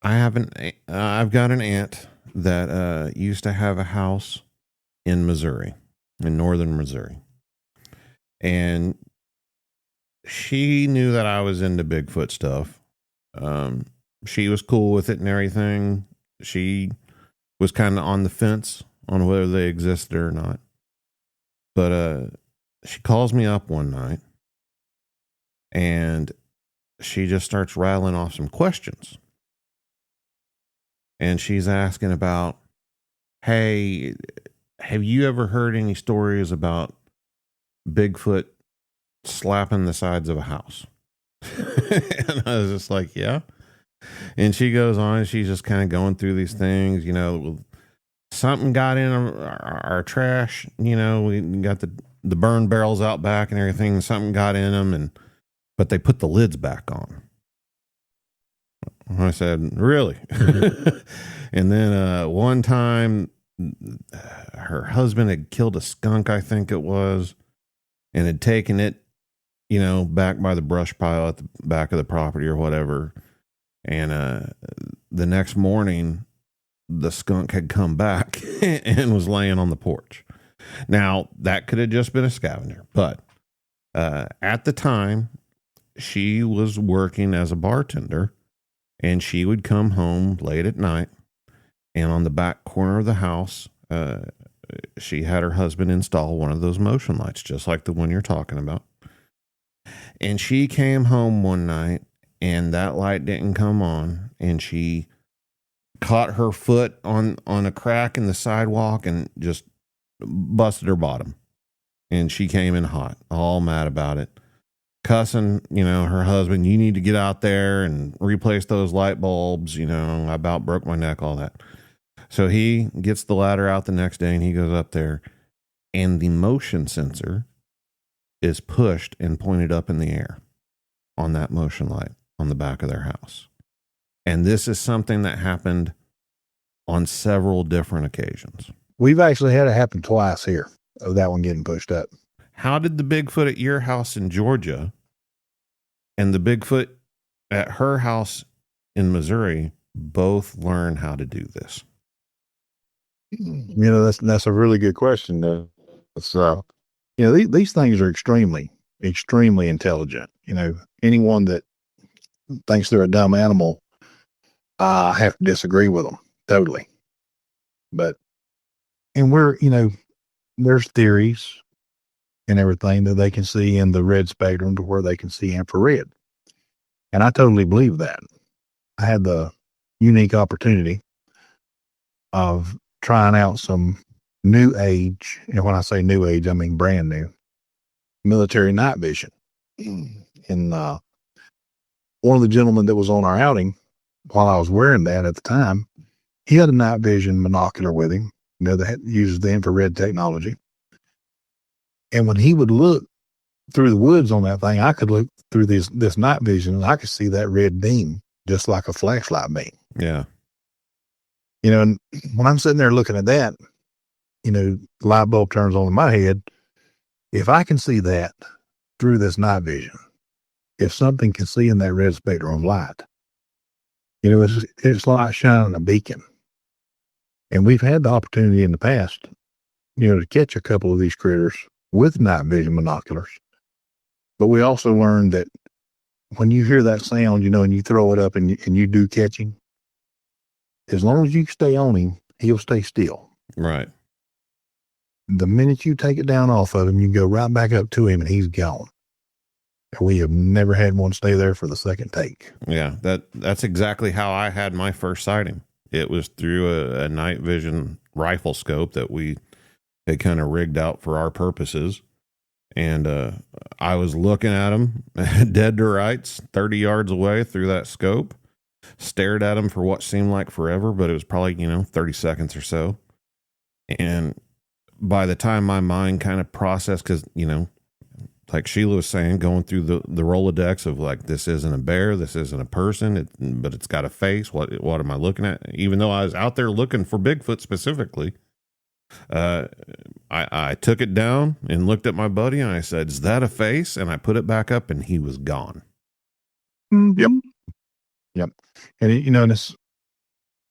I've got an aunt that used to have a house in Missouri, in northern Missouri. And she knew that I was into Bigfoot stuff. She was cool with it and everything. She was kind of on the fence on whether they existed or not. But she calls me up one night and she just starts rattling off some questions. And she's asking about, hey, have you ever heard any stories about Bigfoot slapping the sides of a house? And I was just like, yeah. And she goes on, and she's just kind of going through these things, something got in our trash, we got the burn barrels out back and everything. Something got in them, but they put the lids back on. I said, really? And then one time her husband had killed a skunk, I think it was, and had taken it, back by the brush pile at the back of the property or whatever. And the next morning, the skunk had come back and was laying on the porch. Now, that could have just been a scavenger, but at the time, she was working as a bartender, and she would come home late at night, and on the back corner of the house, she had her husband install one of those motion lights, just like the one you're talking about. And she came home one night, and that light didn't come on, and she caught her foot on a crack in the sidewalk and just busted her bottom. And she came in hot, all mad about it, cussing, her husband, you need to get out there and replace those light bulbs. I about broke my neck, all that. So he gets the ladder out the next day, and he goes up there, and the motion sensor is pushed and pointed up in the air on that motion light on the back of their house. And this is something that happened on several different occasions. We've actually had it happen twice here, of that one getting pushed up. How did the Bigfoot at your house in Georgia and the Bigfoot at her house in Missouri both learn how to do this? That's a really good question. It's, these things are extremely, extremely intelligent. Anyone that thinks they're a dumb animal, I have to disagree with them totally. But, and there's theories and everything that they can see in the red spectrum to where they can see infrared. And I totally believe that. I had the unique opportunity of trying out some new age, and when I say new age, I mean brand new, military night vision. And one of the gentlemen that was on our outing, while I was wearing that at the time, he had a night vision monocular with him, that uses the infrared technology. And when he would look through the woods on that thing, I could look through this night vision, and I could see that red beam just like a flashlight beam. Yeah. And when I'm sitting there looking at that, the light bulb turns on in my head. If I can see that through this night vision, if something can see in that red spectrum of light, it's like shining a beacon. And we've had the opportunity in the past, to catch a couple of these critters with night vision binoculars. But we also learned that when you hear that sound, and you throw it up and you do catch him, as long as you stay on him, he'll stay still. Right. The minute you take it down off of him, you go right back up to him and he's gone. And we have never had one stay there for the second take. Yeah, that's exactly how I had my first sighting. It was through a night vision rifle scope that we had kind of rigged out for our purposes. And I was looking at him dead to rights, 30 yards away through that scope, stared at him for what seemed like forever, but it was probably, 30 seconds or so. And by the time my mind kind of processed, because, like Sheila was saying, going through the Rolodex of like, this isn't a bear, this isn't a person, but it's got a face. What am I looking at? Even though I was out there looking for Bigfoot specifically, I took it down and looked at my buddy and I said, is that a face? And I put it back up and he was gone. Mm-hmm. Yep. And and it's,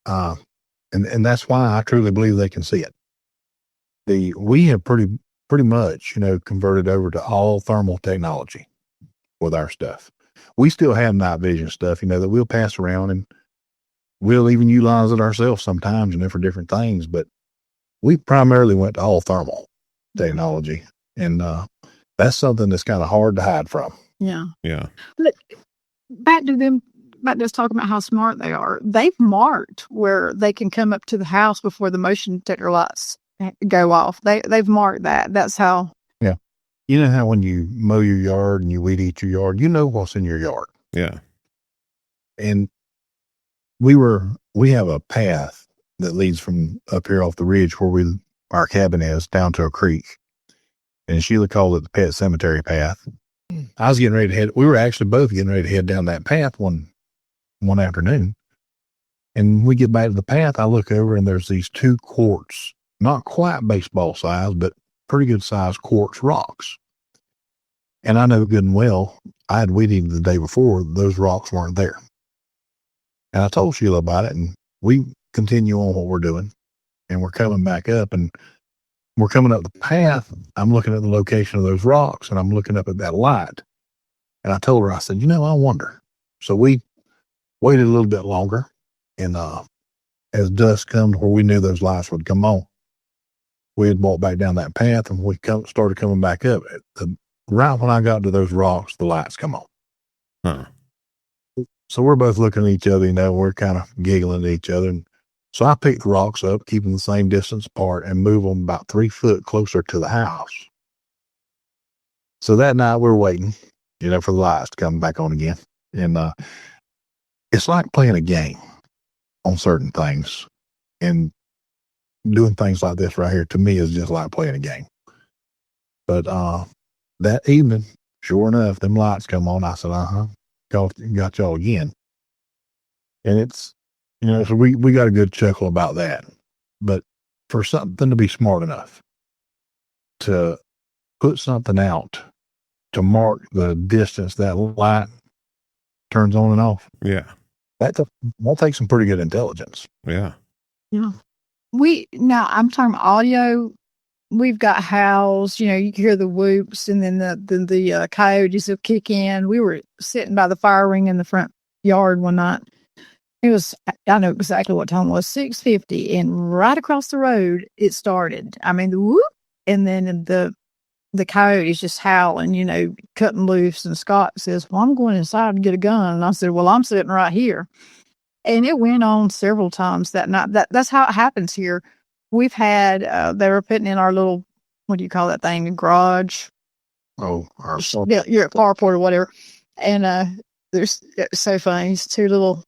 and that's why I truly believe they can see it. We have pretty much, converted over to all thermal technology with our stuff. We still have night vision stuff, that we'll pass around, and we'll even utilize it ourselves sometimes, for different things. But we primarily went to all thermal technology, and that's something that's kind of hard to hide from. Yeah. Yeah. But back to just talking about how smart they are. They've marked where they can come up to the house before the motion detector lights go off. They've marked that. That's how. Yeah. You know how when you mow your yard and you weed eat your yard, what's in your yard. Yeah. And we have a path that leads from up here off the ridge where our cabin is down to a creek. And Sheila called it the pet cemetery path. I was getting ready to we were actually both getting ready to head down that path one afternoon. And we get back to the path. I look over and there's these 2 quartz, not quite baseball size, but pretty good size quartz rocks. And I know good and well, I had weeded the day before, those rocks weren't there. And I told Sheila about it, and we continue on what we're doing. And we're coming back up, and we're coming up the path. I'm looking at the location of those rocks, and I'm looking up at that light. And I told her, I said, I wonder. So we waited a little bit longer, and as dusk comes where we knew those lights would come on, we had walked back down that path, and we started coming back up. Right when I got to those rocks, the lights come on. Huh. So we're both looking at each other, we're kind of giggling at each other. And so I picked the rocks up, keeping the same distance apart, and move them about 3 foot closer to the house. So that night we're waiting, for the lights to come back on again. And it's like playing a game on certain things. And doing things like this right here, to me, is just like playing a game. But that evening, sure enough, them lights come on. I said, got y'all again. And it's, so we got a good chuckle about that. But for something to be smart enough to put something out to mark the distance that light turns on and off. Yeah. That takes some pretty good intelligence. Yeah. Yeah. Now I'm talking audio. We've got howls, you can hear the whoops, and then the coyotes will kick in. We were sitting by the fire ring in the front yard one night. I know exactly what time it was, 6:50, and right across the road it started. I mean, the whoop, and then the coyotes just howling, cutting loose. And Scott says, "Well, I'm going inside to get a gun." And I said, "Well, I'm sitting right here." And it went on several times that night. That's how it happens here. We've had, they were putting in our little, what do you call that thing? Garage. Oh, your carport or whatever. And there's so funny. These 2 little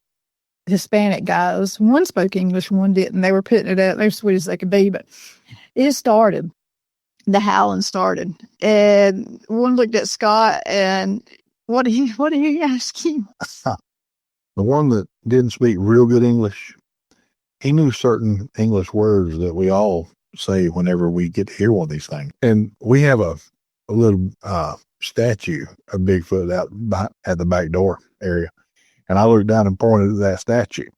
Hispanic guys. One spoke English, one didn't. They were putting it up. They were sweet as they could be, but it started. The howling started. And one looked at Scott and, what do you ask him? The one that didn't speak real good English, he knew certain English words that we all say whenever we get to hear one of these things. And we have a little statue of Bigfoot out at the back door area. And I looked down and pointed at that statue.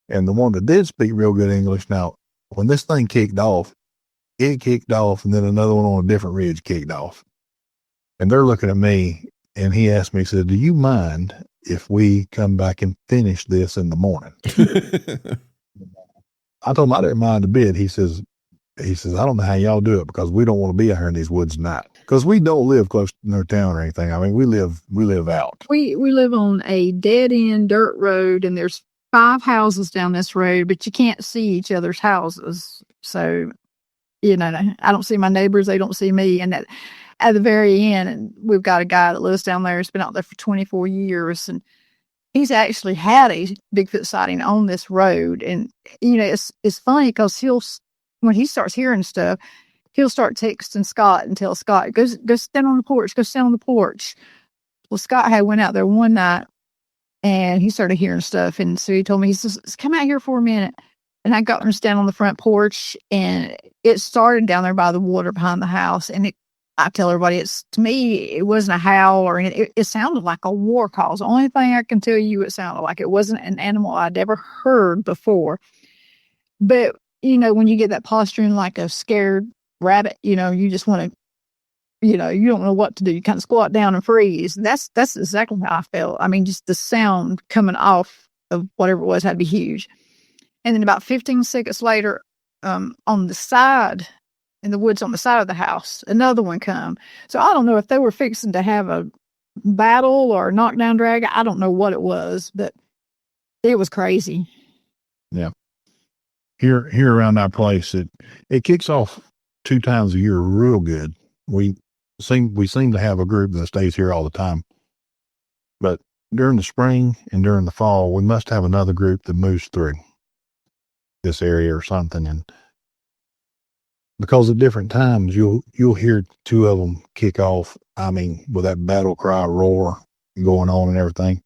And the one that did speak real good English, now, when this thing kicked off, and then another one on a different ridge kicked off. And they're looking at me, and he asked me, he said, "Do you mind if we come back and finish this in the morning?" I told him I didn't mind a bit. He says, "I don't know how y'all do it, because we don't want to be out here in these woods tonight." Because we don't live close to no town or anything. I mean, we live out. We live on a dead end dirt road, and there's 5 houses down this road, but you can't see each other's houses. So, I don't see my neighbors. They don't see me. And at the very end, and we've got a guy that lives down there. He's been out there for 24 years, and he's actually had a Bigfoot sighting on this road. And, it's funny because when he starts hearing stuff, he'll start texting Scott and tell Scott, go stand on the porch. Well, Scott went out there one night, and he started hearing stuff. And so he told me, he says, "Come out here for a minute." And I got him to stand on the front porch, and it started down there by the water behind the house. And I tell everybody, to me, it wasn't a howl or anything. It sounded like a war call. It's the only thing I can tell you it sounded like. It wasn't an animal I'd ever heard before. But, when you get that posturing like a scared rabbit, you just want to, you don't know what to do. You kind of squat down and freeze. And that's exactly how I felt. I mean, just the sound coming off of whatever it was had to be huge. And then about 15 seconds later, on the side, in the woods on the side of the house, another one come. So I don't know if they were fixing to have a battle or knockdown drag. I don't know what it was, but it was crazy. Yeah. Here around our place, it kicks off 2 times a year real good. We seem to have a group that stays here all the time. But during the spring and during the fall, we must have another group that moves through this area or something. And because at different times you'll hear 2 of them kick off. I mean, with that battle cry roar going on and everything.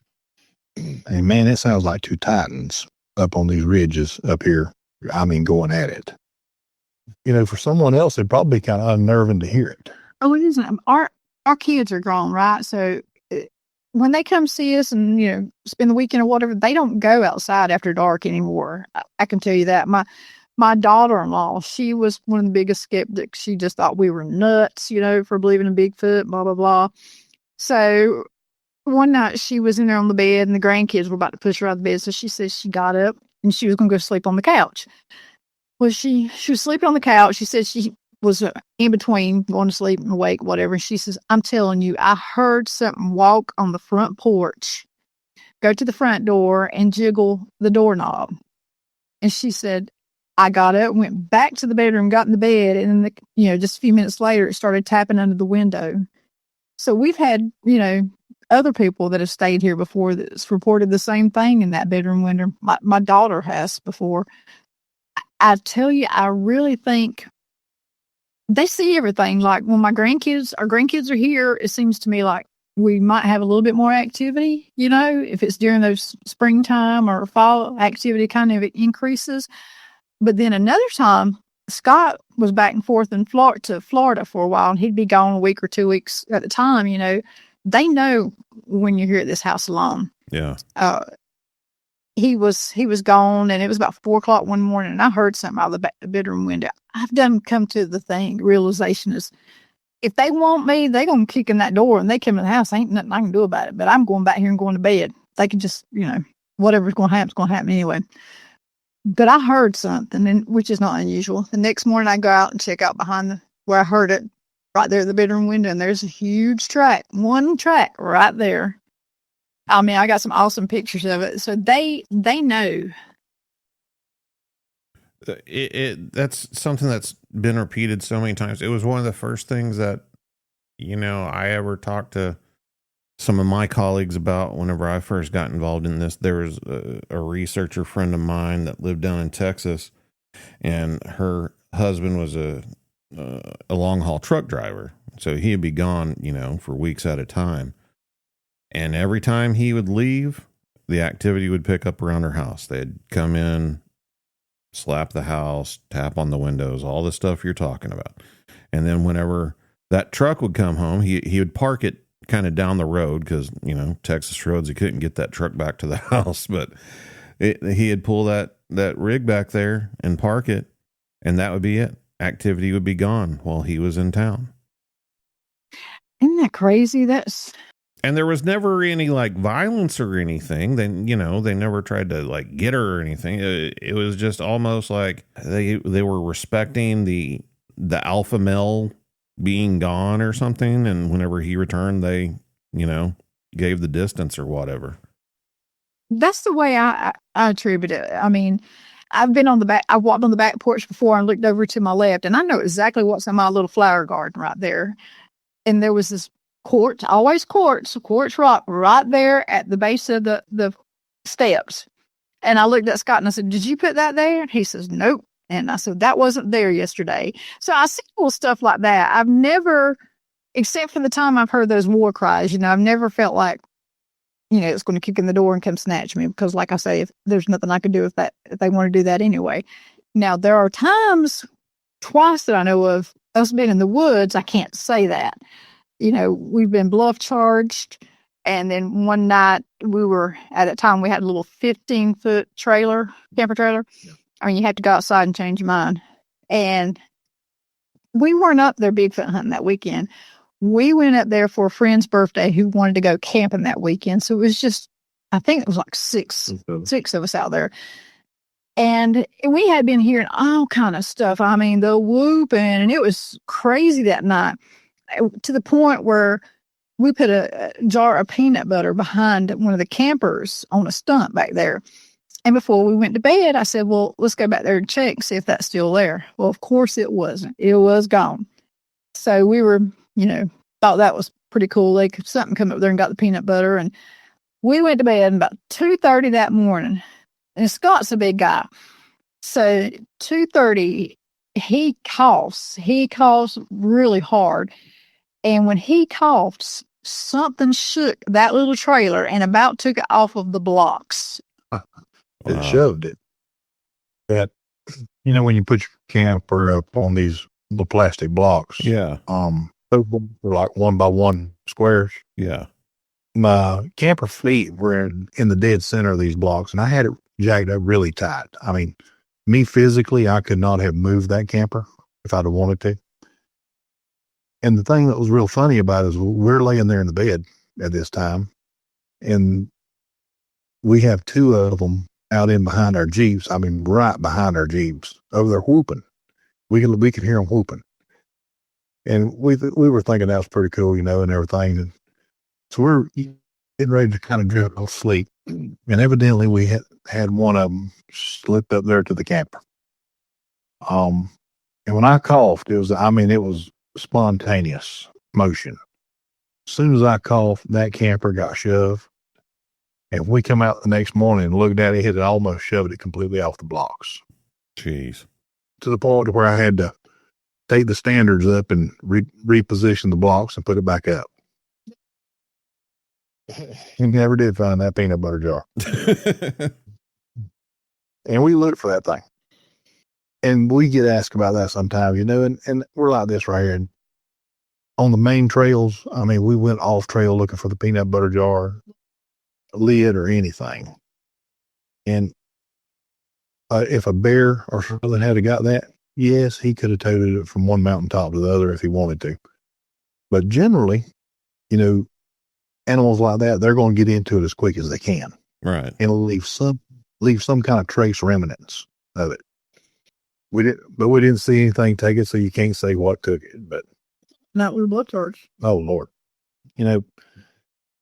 And man, it sounds like 2 titans. up on these ridges up here. I mean, going at it. You know, for someone else, it'd probably be kind of unnerving to hear it. Oh, it isn't. Our kids are grown, right? So when they come see us and, you know, spend the weekend or whatever, they don't go outside after dark anymore. I can tell you that. My daughter-in-law, she was one of the biggest skeptics. She just thought we were nuts, you know, for believing in Bigfoot, blah, blah, blah. So one night she was in there on the bed and the grandkids were about to push her out of the bed. So she says she got up and she was going to go sleep on the couch. Well, she was sleeping on the couch. She said she was in between going to sleep and awake, whatever. And she says, I'm telling you, I heard something walk on the front porch, go to the front door and jiggle the doorknob. And she said, I got up, went back to the bedroom, got in the bed, and then, you know, just a few minutes later, it started tapping under the window. So we've had, you know, other people that have stayed here before that's reported the same thing in that bedroom window. My daughter has before. I tell you, I really think they see everything. Like when our grandkids are here, it seems to me like we might have a little bit more activity, you know, if it's during those springtime or fall activity kind of increases. But then another time, Scott was back and forth in Florida for a while, and he'd be gone a week or 2 weeks at a time, you know. They know when you're here at this house alone. Yeah. He was gone, and it was about 4:00 one morning, and I heard something out of the bedroom window. I've come to the realization is, if they want me, they gonna kick in that door, and they come in the house. Ain't nothing I can do about it. But I'm going back here and going to bed. They can just, you know, whatever's gonna happen is gonna happen anyway. But I heard something, which is not unusual. The next morning, I go out and check out behind where I heard it, right there at the bedroom window, and there's a huge track, one track right there. I mean, I got some awesome pictures of it. So they know. That's something that's been repeated so many times. It was one of the first things that, you know, I ever talked to some of my colleagues about whenever I first got involved in this. There was a researcher friend of mine that lived down in Texas, and her husband was a long haul truck driver. So he'd be gone, you know, for weeks at a time. And every time he would leave, the activity would pick up around her house. They'd come in, slap the house, tap on the windows, all the stuff you're talking about. And then whenever that truck would come home, he would park it kind of down the road because, you know, Texas roads, he couldn't get that truck back to the house. But he'd pull that rig back there and park it, and that would be it. Activity would be gone while he was in town. Isn't that crazy? And there was never any like violence or anything. Then, you know, they never tried to like get her or anything. It was just almost like they were respecting the alpha male being gone or something. And whenever he returned, they, you know, gave the distance or whatever. That's the way I attribute it. I mean, I walked on the back porch before and looked over to my left, and I know exactly what's in my little flower garden right there. And there was this quartz rock right there at the base of the steps. And I looked at Scott and I said, did you put that there? And he says, nope. And I said, that wasn't there yesterday. So I see little stuff like that. I've never, except for the time I've heard those war cries, you know, I've never felt like, you know, it's going to kick in the door and come snatch me, because like I say, if there's nothing I can do if they want to do that anyway. Now, there are times, twice that I know of, us being in the woods, I can't say that. You know, we've been bluff charged. And then one night at a time we had a little 15-foot camper trailer. Yeah. I mean, you have to go outside and change your mind. And we weren't up there Bigfoot hunting that weekend. We went up there for a friend's birthday who wanted to go camping that weekend. So it was just, I think it was like six of us out there. And we had been hearing all kind of stuff. I mean, the whooping, and it was crazy that night, to the point where we put a jar of peanut butter behind one of the campers on a stump back there. And before we went to bed, I said, well, let's go back there and check and see if that's still there. Well, of course it wasn't. It was gone. So we were, you know, thought that was pretty cool. Something come up there and got the peanut butter. And we went to bed about 2:30 that morning. And Scott's a big guy. So 2:30, he coughs. He coughs really hard. And when he coughed, something shook that little trailer and about took it off of the blocks. It shoved it. That, when you put your camper up on these little plastic blocks. Yeah. Those were like 1x1 squares. Yeah. My camper feet were in the dead center of these blocks, and I had it jacked up really tight. I mean, me physically, I could not have moved that camper if I'd have wanted to. And the thing that was real funny about it is we're laying there in the bed at this time, and we have two of them out in behind our Jeeps. I mean, right behind our Jeeps, over there whooping. We could hear them whooping. And we were thinking that was pretty cool, and everything. And so we're getting ready to kind of drift off sleep. And evidently we had one of them slipped up there to the camper. And when I coughed, it was spontaneous motion. As soon as I coughed, that camper got shoved. And we come out the next morning and looked at it, it almost shoved it completely off the blocks. Jeez. To the point where I had to take the standards up and reposition the blocks and put it back up. He never did find that peanut butter jar. And we looked for that thing. And we get asked about that sometimes, and we're like this right here. And on the main trails, we went off trail looking for the peanut butter jar, lid, or anything. And if a bear or something had got that, yes, he could have toted it from one mountaintop to the other if he wanted to. But generally, animals like that, they're going to get into it as quick as they can. Right. And leave some kind of trace remnants of it. We didn't see anything take it, so you can't say what took it. But not with a blood torch. Oh Lord,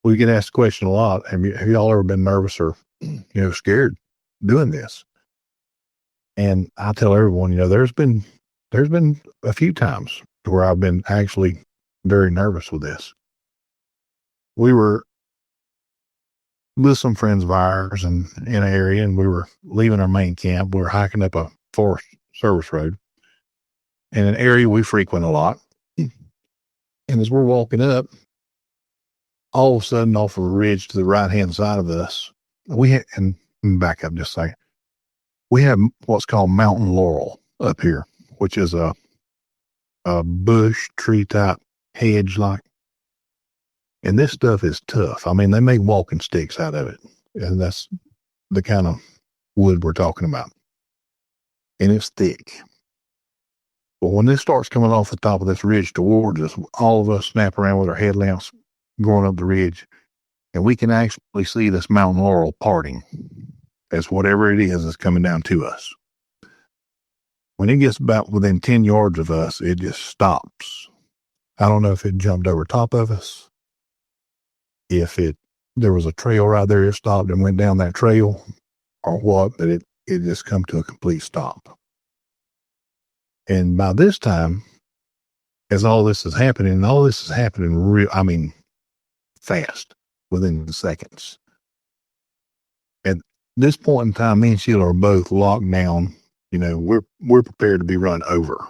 we get asked the question a lot. Have y'all ever been nervous or scared doing this? And I tell everyone, there's been a few times where I've been actually very nervous with this. We were with some friends of ours in an area, and we were leaving our main camp. We were hiking up a forest service road in an area we frequent a lot. And as we're walking up, all of a sudden off of a ridge to the right-hand side of us, and back up just a second, we have what's called mountain laurel up here, which is a bush tree type hedge like. And this stuff is tough. They make walking sticks out of it. And that's the kind of wood we're talking about. And it's thick. But when this starts coming off the top of this ridge towards us, all of us snap around with our headlamps going up the ridge. And we can actually see this mountain laurel parting as whatever it is coming down to us. When it gets about within 10 yards of us, it just stops. I don't know if it jumped over top of us. If there was a trail right there, it stopped and went down that trail or what, but it just come to a complete stop. And by this time, as all this is happening fast, within seconds. At this point in time, me and Sheila are both locked down. We're prepared to be run over.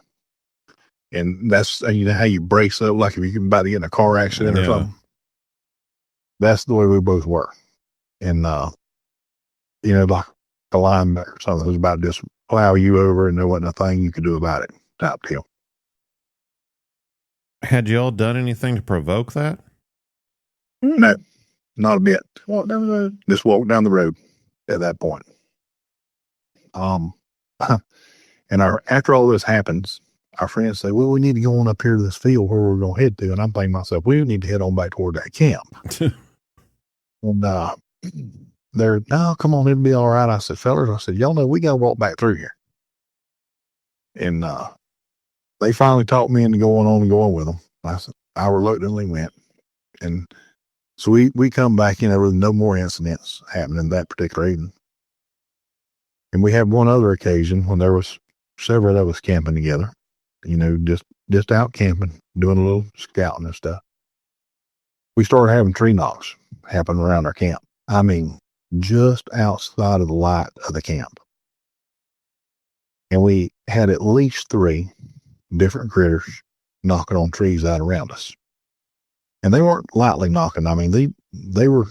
And that's, how you brace up, like if you're about to get in a car accident or something. That's the way we both were. And, like a linebacker or something was about to just plow you over and there wasn't a thing you could do about it type deal. Had y'all done anything to provoke that? No, not a bit. Walk down the road. Just walk down the road at that point. And after all this happens, our friends say, well, we need to go on up here to this field where we're going to head to. And I'm thinking to myself, we need to head on back toward that camp. And they're, no, come on, it'll be all right. I said, fellas, y'all know we got to walk back through here. And they finally talked me into going with them. I reluctantly went. And so we come back, with no more incidents happening that particular evening. And we had one other occasion when there was several of us camping together, just out camping, doing a little scouting and stuff. We started having tree knocks happen around our camp. Just outside of the light of the camp. And we had at least 3 different critters knocking on trees out around us. And they weren't lightly knocking. They were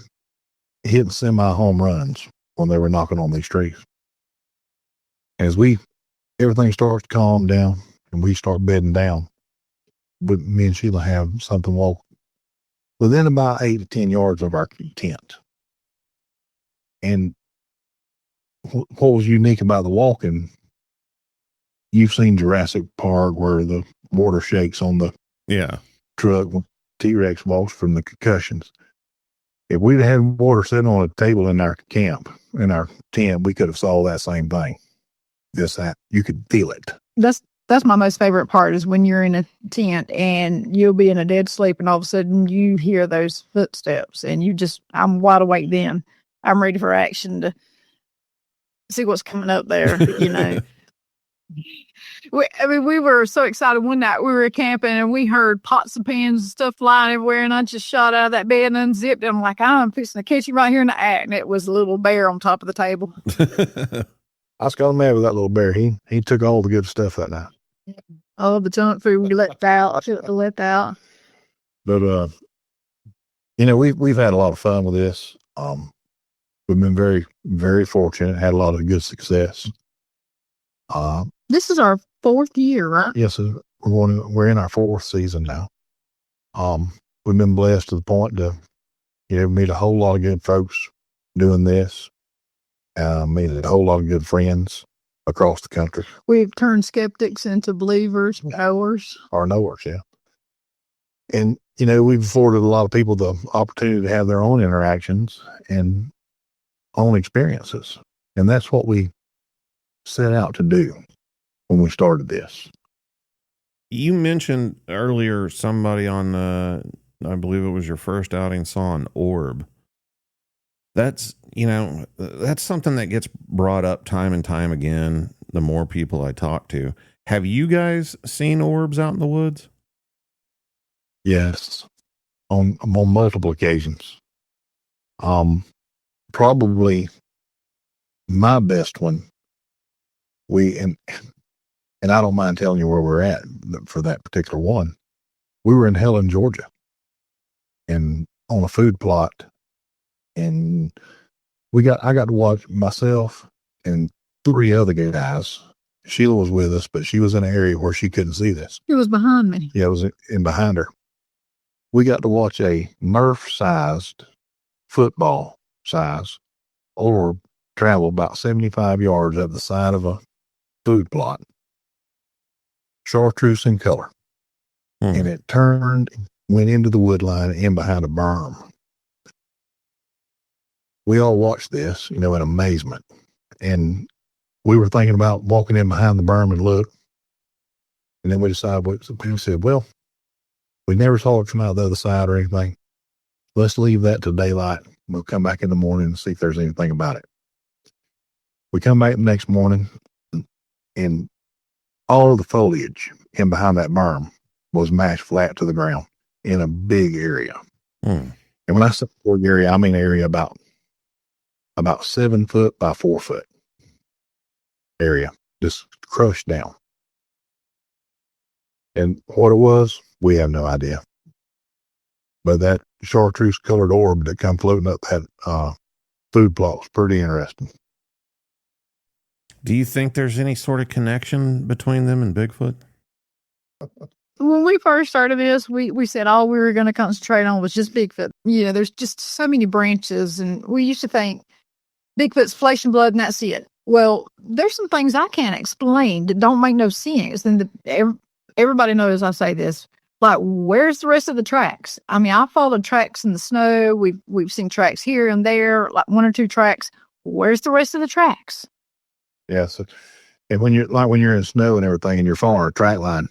hitting semi-home runs when they were knocking on these trees. As everything starts to calm down and we start bedding down, me and Sheila have something walk within about 8 to 10 yards of our tent. And what was unique about the walking, you've seen Jurassic Park where the water shakes on the truck when T-Rex walks from the concussions. If we'd had water sitting on a table in our camp, in our tent, we could have saw that same thing. You could feel it. That's my most favorite part, is when you're in a tent and you'll be in a dead sleep and all of a sudden you hear those footsteps and I'm wide awake then. I'm ready for action to see what's coming up there, you know. We were so excited one night. We were camping and we heard pots and pans and stuff flying everywhere, and I just shot out of that bed and unzipped it. I'm like, I'm fixing to catch you right here in the act. And it was a little bear on top of the table. I was kind of mad with that little bear. He took all the good stuff that night. All the junk food we let out. But we've had a lot of fun with this. We've been very, very fortunate. Had a lot of good success. This is our 4th year, right? Yes, we're in our 4th season now. We've been blessed to the point to, meet a whole lot of good folks doing this. Meet a whole lot of good friends across the country. We've turned skeptics into believers, knowers. Or knowers, yeah. And, we've afforded a lot of people the opportunity to have their own interactions and own experiences. And that's what we set out to do when we started this. You mentioned earlier somebody on, I believe it was your first outing, saw an orb. That's something that gets brought up time and time again, the more people I talk to. Have you guys seen orbs out in the woods? Yes, on multiple occasions. Probably my best one, and I don't mind telling you where we're at for that particular one. We were in Helen, Georgia, and on a food plot, and I got to watch myself and 3 other guys. Sheila was with us, but she was in an area where she couldn't see this. It was behind me. Yeah, it was in behind her. We got to watch a Murph-sized, football-size orb travel about 75 yards up the side of a food plot. Chartreuse in color. And it went into the wood line in behind a berm. We all watched this, in amazement. And we were thinking about walking in behind the berm and look. And then we decided, we said, well, we never saw it come out the other side or anything. Let's leave that till daylight. We'll come back in the morning and see if there's anything about it. We come back the next morning, and all of the foliage in behind that berm was mashed flat to the ground in a big area. And when I say big area, I mean area about 7 foot by 4 foot area, just crushed down. And what it was, we have no idea. But that chartreuse colored orb that come floating up that food plot was pretty interesting. Do you think there's any sort of connection between them and Bigfoot? When we first started this, we said all we were going to concentrate on was just Bigfoot. There's just so many branches, and we used to think Bigfoot's flesh and blood and that's it. Well, there's some things I can't explain that don't make no sense. And everybody knows I say this. Like, where's the rest of the tracks? I mean, I followed tracks in the snow. We've seen tracks here and there, like 1 or 2 tracks. Where's the rest of the tracks? Yes. And when you're in snow and everything and you're following a track line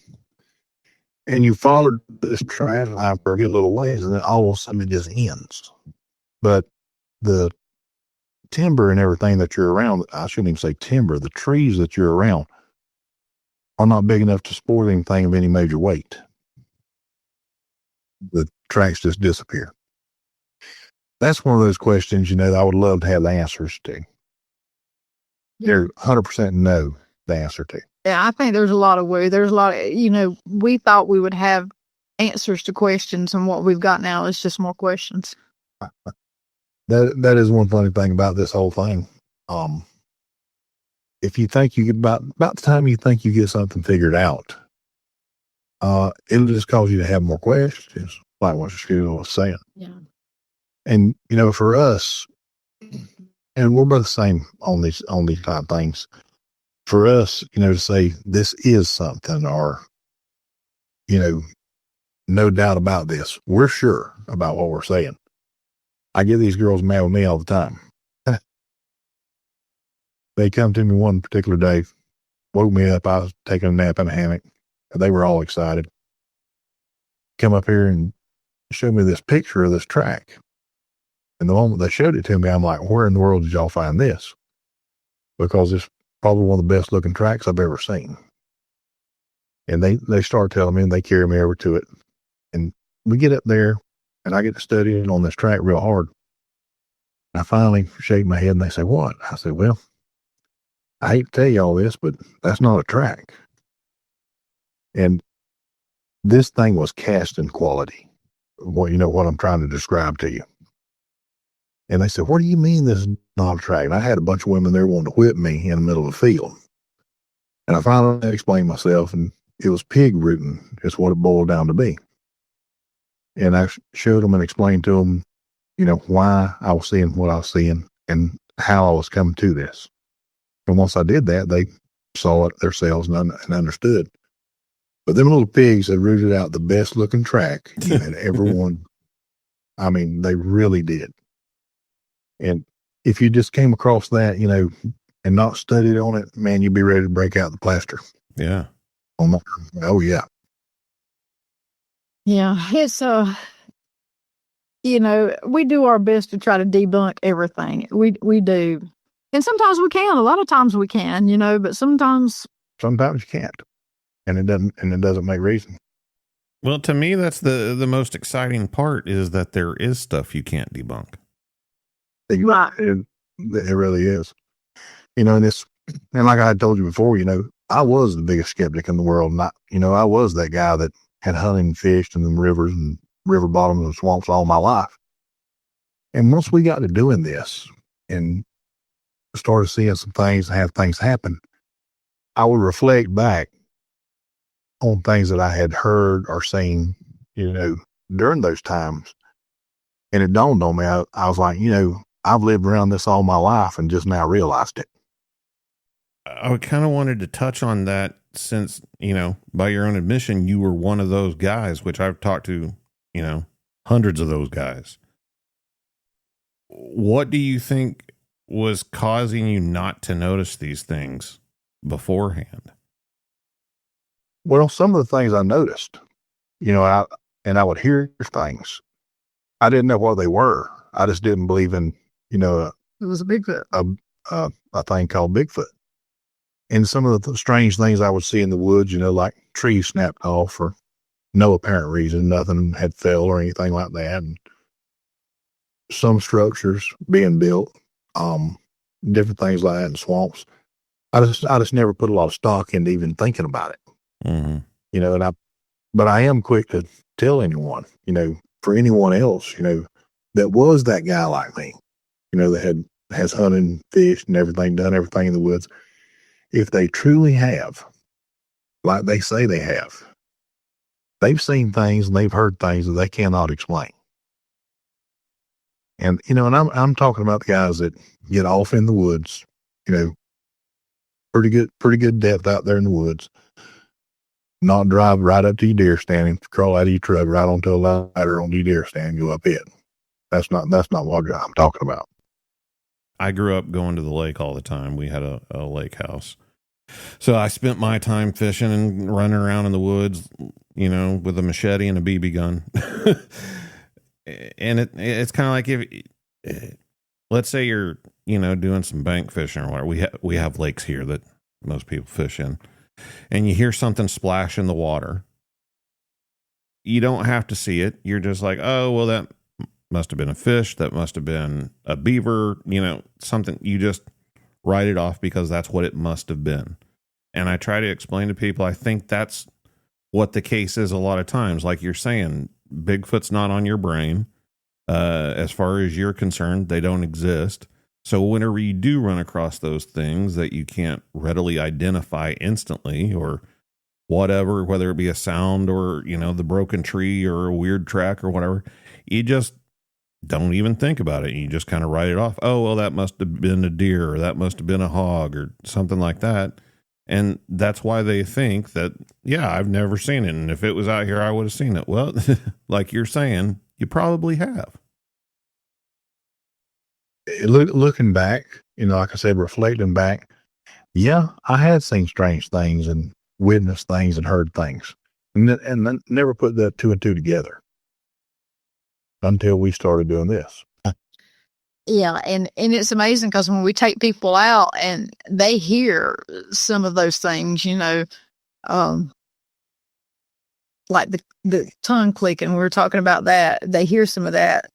and you followed this track line for a good little ways and then all of a sudden it just ends. But the timber and everything that you're around, I shouldn't even say timber, the trees that you're around are not big enough to support anything of any major weight. The tracks just disappear. That's one of those questions, that I would love to have the answers to. They're 100% no, the answer to. Yeah, I think there's a lot of way. There's a lot of, we thought we would have answers to questions, and what we've got now is just more questions. That is one funny thing about this whole thing. if you think you get about the time you think you get something figured out, it'll just cause you to have more questions, like what Sheila was saying. Yeah. And, you know, for us, and we're both the same on these type of things. For us, you know, to say this is something, or, you know, no doubt about this, we're sure about what we're saying. I get these girls mad with me all the time. They come to me one particular day, woke me up. I was taking a nap in a hammock. They were all excited. Come up here and show me this picture of this track. And the moment they showed it to me, I'm like, where in the world did y'all find this? Because it's probably one of the best looking tracks I've ever seen. And they start telling me, and they carry me over to it. And we get up there, and I get to studying on this track real hard. And I finally shake my head, and they say, what? I said, well, I hate to tell you all this, but that's not a track. And this thing was casting quality. Well, you know what I'm trying to describe to you. And they said, what do you mean this is not a track? And I had a bunch of women there wanting to whip me in the middle of the field. And I finally explained myself, and it was pig rooting is what it boiled down to be. And I showed them and explained to them, you know, why I was seeing what I was seeing and how I was coming to this. And once I did that, they saw it themselves and understood. But them little pigs had rooted out the best looking track that everyone, I mean, they really did. And if you just came across that, you know, and not studied on it, man, you'd be ready to break out the plaster. Yeah. Oh yeah. Yeah. It's, you know, we do our best to try to debunk everything. We do. And sometimes we can, a lot of times we can, you know, but sometimes you can't. And it doesn't make reason. Well, to me, that's the most exciting part, is that there is stuff you can't debunk. Right. It really is. You know, and like I had told you before, you know, I was the biggest skeptic in the world. And I was that guy that had hunted and fished in the rivers and river bottoms and swamps all my life. And once we got to doing this and started seeing some things and have things happen, I would reflect back on things that I had heard or seen, you know, during those times. And it dawned on me, I was like, you know, I've lived around this all my life and just now realized it. I kind of wanted to touch on that, since, you know, by your own admission, you were one of those guys, which I've talked to, you know, hundreds of those guys. What do you think was causing you not to notice these things beforehand? Well, some of the things I noticed, you know, I would hear things. I didn't know what they were. I just didn't believe in, you know, it was a Bigfoot. A thing called Bigfoot. And some of the strange things I would see in the woods, you know, like trees snapped off for no apparent reason, nothing had fell or anything like that. And some structures being built, different things like that in swamps. I just never put a lot of stock into even thinking about it. Mm-hmm. You know, but I am quick to tell anyone, you know, for anyone else, you know, that was that guy like me, you know, that has hunted and fished and everything, done everything in the woods. If they truly have, like they say they have, they've seen things and they've heard things that they cannot explain. And, you know, and I'm talking about the guys that get off in the woods, you know, pretty good depth out there in the woods, not drive right up to your deer stand and crawl out of your truck right onto a ladder on your deer stand and go up it. That's not what I'm talking about. I grew up going to the lake all the time. We had a lake house. So I spent my time fishing and running around in the woods, you know, with a machete and a BB gun. And it's kind of like, if let's say you're, you know, doing some bank fishing or whatever. We have lakes here that most people fish in, and you hear something splash in the water. You don't have to see it. You're just like, oh, well, that must have been a fish. That must have been a beaver, you know, something. You just write it off because that's what it must have been. And I try to explain to people, I think that's what the case is a lot of times. Like you're saying, Bigfoot's not on your brain. As far as you're concerned, they don't exist. So whenever you do run across those things that you can't readily identify instantly or whatever, whether it be a sound or, the broken tree or a weird track or whatever, you just don't even think about it. You just kind of write it off. Oh, well, that must have been a deer or that must have been a hog or something like that. And that's why they think that, yeah, I've never seen it. And if it was out here, I would have seen it. Well, like you're saying, you probably have. Looking back, like I said, reflecting back, yeah, I had seen strange things and witnessed things and heard things, and then never put that two and two together until we started doing this. Yeah, and it's amazing because when we take people out and they hear some of those things, like the tongue clicking, we were talking about that. They hear some of that.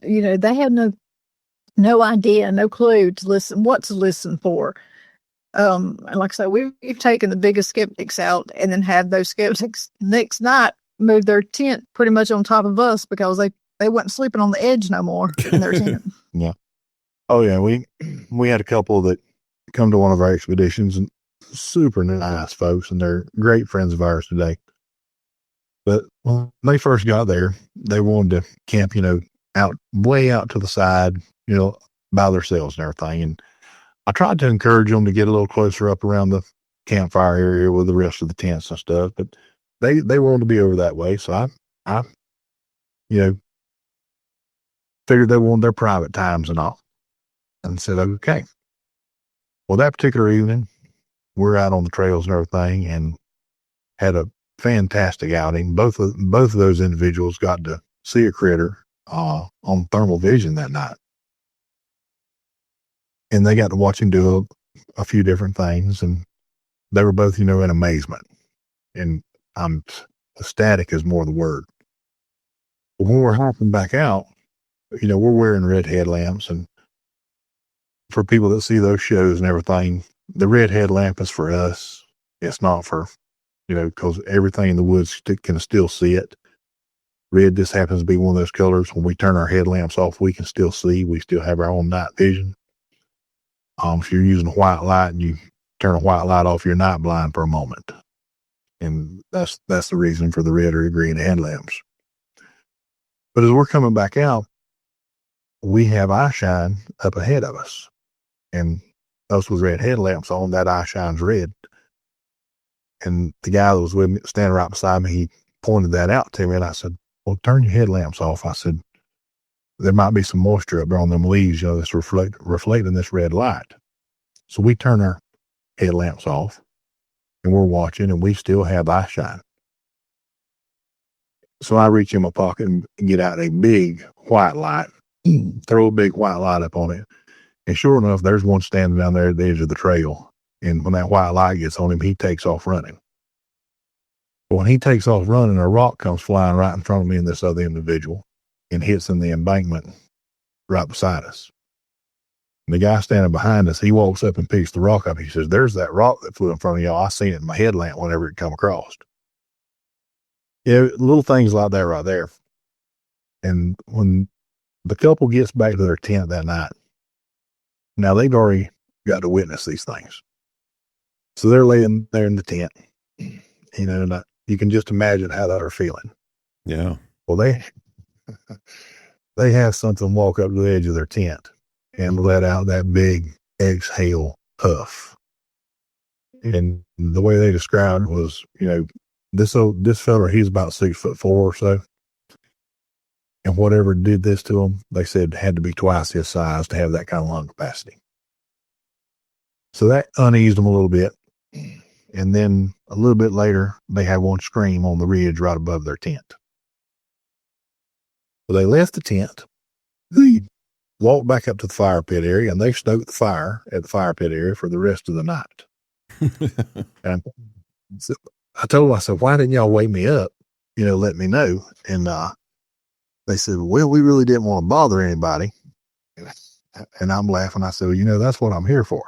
They have no idea, no clue what to listen for. And like I said, we've taken the biggest skeptics out and then had those skeptics next night move their tent pretty much on top of us because they wasn't sleeping on the edge no more in their tent. Yeah. Oh yeah. We had a couple that come to one of our expeditions and super nice folks, and they're great friends of ours today. But when they first got there, they wanted to camp, way out to the side, by themselves and everything. And I tried to encourage them to get a little closer up around the campfire area with the rest of the tents and stuff, but they wanted to be over that way. So I figured they wanted their private times and all, and said, okay. Well, that particular evening, we're out on the trails and everything and had a fantastic outing. Both of those individuals got to see a critter on thermal vision that night. And they got to watch him do a few different things, and they were both, in amazement. And I'm ecstatic is more the word. But when we're hopping back out, we're wearing red headlamps, and for people that see those shows and everything, the red headlamp is for us. It's not for, because everything in the woods can still see it. Red just happens to be one of those colors. When we turn our headlamps off, we can still see. We still have our own night vision. If you're using a white light and you turn a white light off, you're not blind for a moment. And that's the reason for the red or green headlamps. But as we're coming back out, we have eye shine up ahead of us. And us with red headlamps on, that eye shine's red. And the guy that was with me, standing right beside me, he pointed that out to me, and I said, well, turn your headlamps off. I said, there might be some moisture up there on them leaves, that's reflecting this red light. So we turn our headlamps off, and we're watching, and we still have eye shine. So I reach in my pocket and get out a big white light, throw a big white light up on it. And sure enough, there's one standing down there at the edge of the trail. And when that white light gets on him, he takes off running. But when he takes off running, a rock comes flying right in front of me and this other individual and hits in the embankment right beside us. And the guy standing behind us, he walks up and picks the rock up. He says, there's that rock that flew in front of y'all. I seen it in my headlamp whenever it come across. Yeah, little things like that right there. And when the couple gets back to their tent that night, now they've already got to witness these things. So they're laying there in the tent, and you can just imagine how they're feeling. Yeah. Well, they have something walk up to the edge of their tent and let out that big exhale puff. And the way they described it was, this fella, he's about 6'4" or so. And whatever did this to him, they said had to be twice his size to have that kind of lung capacity. So that uneased them a little bit. And then a little bit later, they had one scream on the ridge right above their tent. So they left the tent, they walked back up to the fire pit area, and they stoked the fire at the fire pit area for the rest of the night. And so I told them, I said, why didn't y'all wake me up? Let me know. And they said, well, we really didn't want to bother anybody. And I'm laughing. I said, well, that's what I'm here for.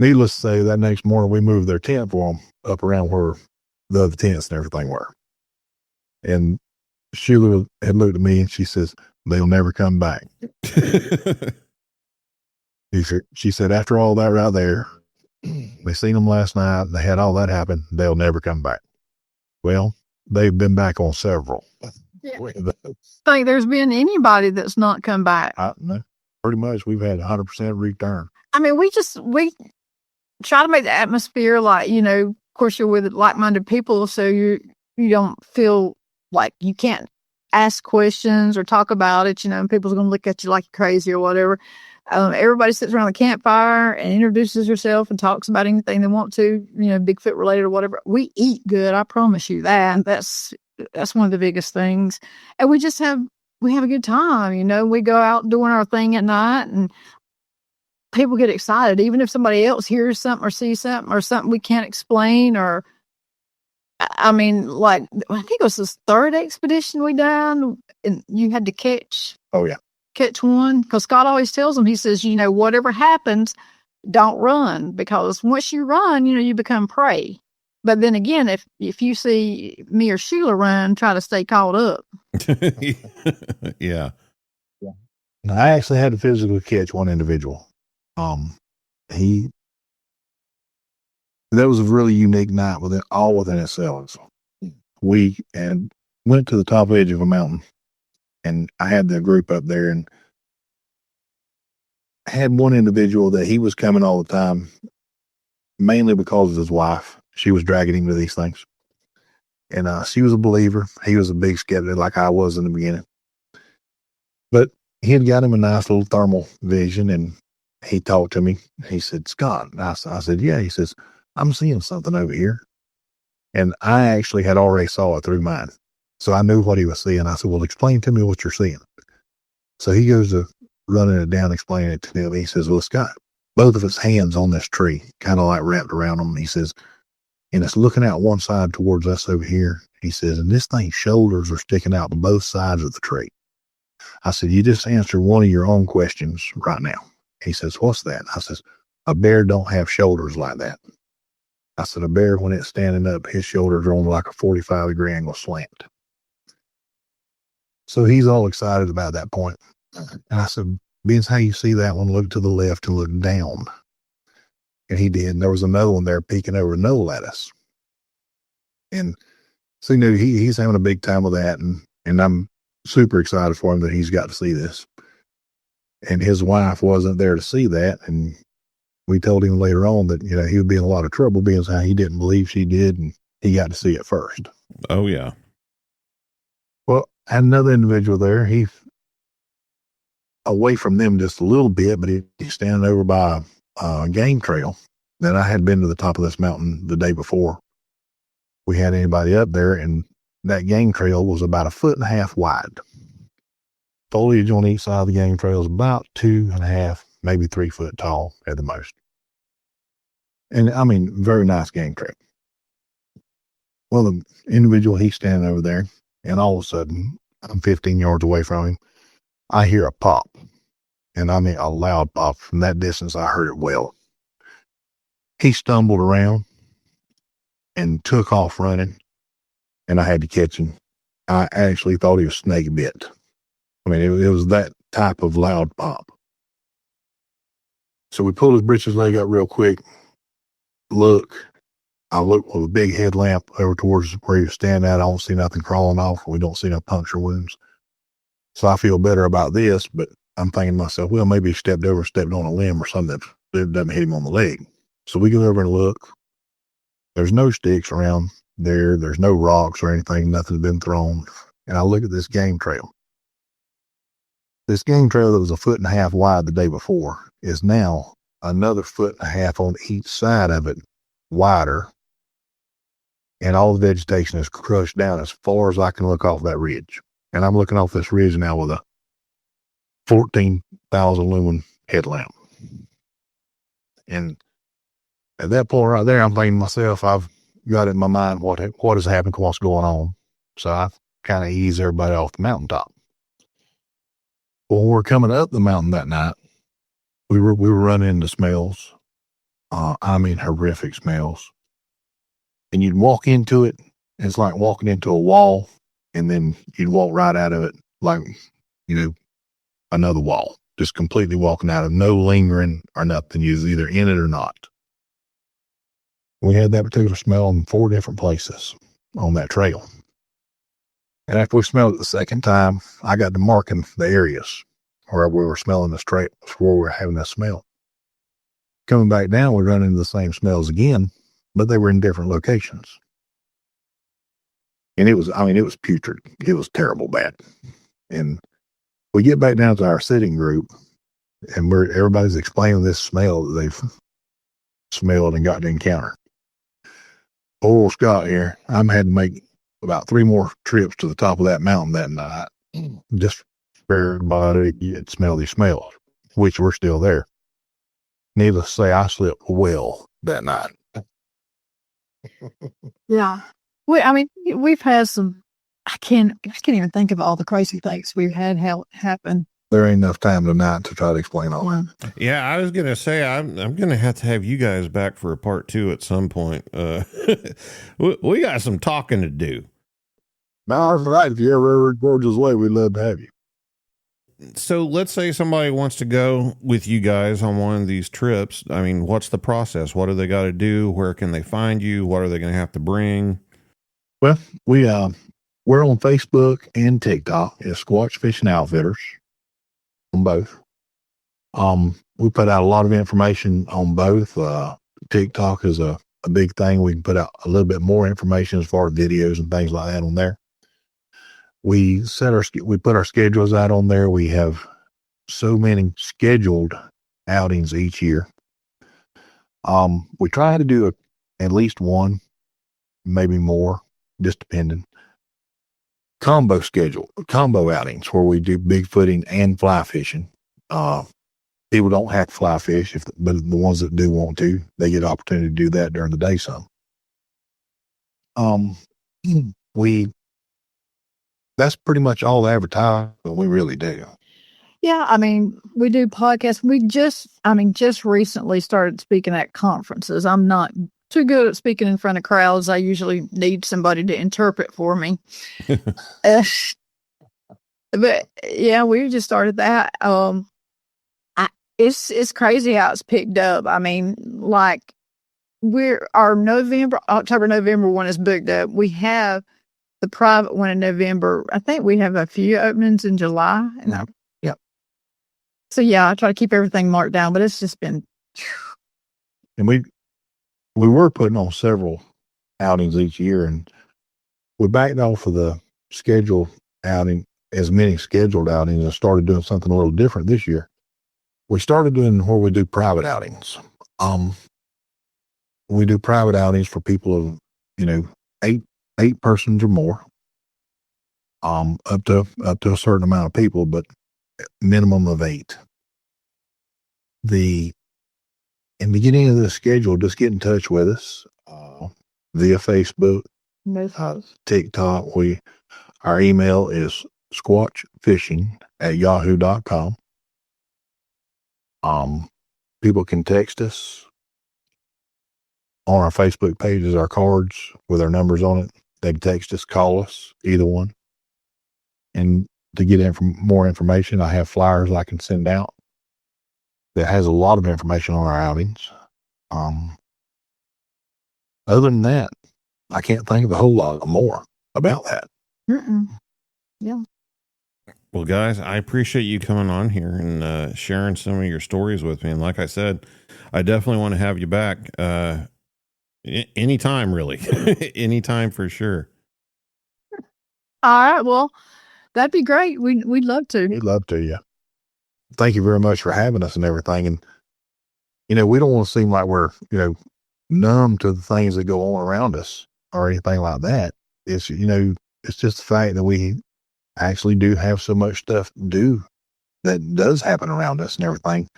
Needless to say, that next morning we moved their tent for them up around where the other tents and everything were. And Sheila had looked at me and she says, they'll never come back. She said, after all that right there, they seen them last night. They had all that happen. They'll never come back. Well, they've been back on several. Yeah. Think there's been anybody that's not come back? No, pretty much we've had 100% return. I mean, we try to make the atmosphere like, of course you're with like-minded people, so you don't feel like you can't ask questions or talk about it, and people's going to look at you like you're crazy or whatever. Everybody sits around the campfire and introduces herself and talks about anything they want to, Bigfoot related or whatever. We eat good. I promise you that. That's one of the biggest things. And we have a good time. We go out doing our thing at night and people get excited, even if somebody else hears something or sees something or something we can't explain. Or, I mean, like, I think it was this third expedition we done and you had to catch. Oh, yeah. Catch one, because Scott always tells them, he says, whatever happens, don't run, because once you run, you become prey. But then again, if you see me or Sheila run, try to stay caught up. Yeah. And I actually had to physically catch one individual. That was a really unique night within itself. We went to the top edge of a mountain. And I had the group up there, and I had one individual that he was coming all the time, mainly because of his wife. She was dragging him to these things. And she was a believer. He was a big skeptic like I was in the beginning. But he had got him a nice little thermal vision, and he talked to me. He said, Scott. And I said, yeah. He says, I'm seeing something over here. And I actually had already saw it through mine. So I knew what he was seeing. I said, well, explain to me what you're seeing. So he goes to running it down, explaining it to me. He says, well, it's got both of his hands on this tree, kind of like wrapped around him. He says, and it's looking out one side towards us over here. He says, and this thing's shoulders are sticking out to both sides of the tree. I said, you just answered one of your own questions right now. He says, what's that? I says, a bear don't have shoulders like that. I said, a bear, when it's standing up, his shoulders are on like a 45-degree angle slant. So he's all excited about that point. And I said, being how you see that one, look to the left and look down. And he did. And there was another one there peeking over a knoll at us. And so, he's having a big time with that. And I'm super excited for him that he's got to see this. And his wife wasn't there to see that. And we told him later on that, he would be in a lot of trouble being how he didn't believe she did. And he got to see it first. Oh, yeah. Well, I had another individual there. He's away from them just a little bit, but he's standing over by a game trail that I had been to the top of this mountain the day before we had anybody up there, and that game trail was about 1.5 feet wide. Foliage on each side of the game trail is about 2.5, maybe 3 foot tall at the most. And I mean, very nice game trail. Well, the individual, he's standing over there, and all of a sudden, I'm 15 yards away from him. I hear a pop, and I mean a loud pop. From that distance, I heard it well. He stumbled around and took off running, and I had to catch him. I actually thought he was snake bit. I mean, it was that type of loud pop. So we pulled his britches leg up real quick. I look with a big headlamp over towards where he was standing at. I don't see nothing crawling off. We don't see no puncture wounds. So I feel better about this, but I'm thinking to myself, well, maybe he stepped on a limb or something that doesn't hit him on the leg. So we go over and look. There's no sticks around there. There's no rocks or anything. Nothing's been thrown. And I look at this game trail. This game trail that was 1.5 feet wide the day before is now another 1.5 feet on each side of it, wider. And all the vegetation is crushed down as far as I can look off that ridge. And I'm looking off this ridge now with a 14,000 lumen headlamp. And at that point right there, I'm thinking to myself, I've got in my mind what has happened, what's going on. So I kind of ease everybody off the mountaintop. Well, when we're coming up the mountain that night, we were running into smells. I mean, horrific smells. And you'd walk into it, and it's like walking into a wall, and then you'd walk right out of it, like another wall, just completely walking out of no lingering or nothing. You was either in it or not. We had that particular smell in 4 different places on that trail. And after we smelled it the second time, I got to marking the areas where we were smelling this trail, where we were having that smell. Coming back down, we run into the same smells again, but they were in different locations. And it was putrid. It was terrible bad. And we get back down to our sitting group, and everybody's explaining this smell that they've smelled and got to encounter. Old Scott here, I'm had to make about 3 more trips to the top of that mountain that night, just for everybody to get smell these smells, which were still there. Needless to say, I slept well that night. Yeah. We've had some, I can't even think of all the crazy things we've had happen. There ain't enough time tonight to try to explain all that. Yeah, I was gonna say I'm gonna have to have you guys back for a part 2 at some point. We got some talking to do. Now, that's right. If you're ever at Georgia's Way, we'd love to have you. So let's say somebody wants to go with you guys on one of these trips. I mean, what's the process? What do they got to do? Where can they find you? What are they going to have to bring? Well, we're on Facebook and TikTok as Squatch Fishing Outfitters on both. We put out a lot of information on both. TikTok is a big thing. We can put out a little bit more information as far as videos and things like that on there. We put our schedules out on there. We have so many scheduled outings each year. We try to do at least one, maybe more, just depending. Combo outings where we do bigfooting and fly fishing. People don't have to fly fish, but the ones that do want to, they get opportunity to do that during the day some. That's pretty much all the advertising we really do. Yeah, we do podcasts. We just recently started speaking at conferences. I'm not too good at speaking in front of crowds. I usually need somebody to interpret for me. But yeah, we just started that. It's crazy how it's picked up. Our October, November one is booked up. We have the private one in November. I think we have a few openings in July. Yep. So yeah, I try to keep everything marked down, but it's just been. And we were putting on several outings each year, and we backed off of the scheduled outing, as many scheduled outings, and started doing something a little different this year. We started doing where we do private outings. We do private outings for people of, 8 persons or more, up to a certain amount of people, but minimum of 8. In the beginning of the schedule, just get in touch with us via Facebook, TikTok. Our email is squatchfishing@yahoo.com. People can text us. On our Facebook page is our cards with our numbers on it. They can text us, call us, either one. And to get more information, I have flyers I can send out that has a lot of information on our outings. Other than that, I can't think of a whole lot more about that. Yeah. Well, guys, I appreciate you coming on here and sharing some of your stories with me. And like I said, I definitely want to have you back anytime, really. Anytime for sure. All right. Well, that'd be great. We'd love to. We'd love to, yeah. Thank you very much for having us and everything. And, we don't want to seem like we're, numb to the things that go on around us or anything like that. It's, it's just the fact that we actually do have so much stuff to do that does happen around us and everything.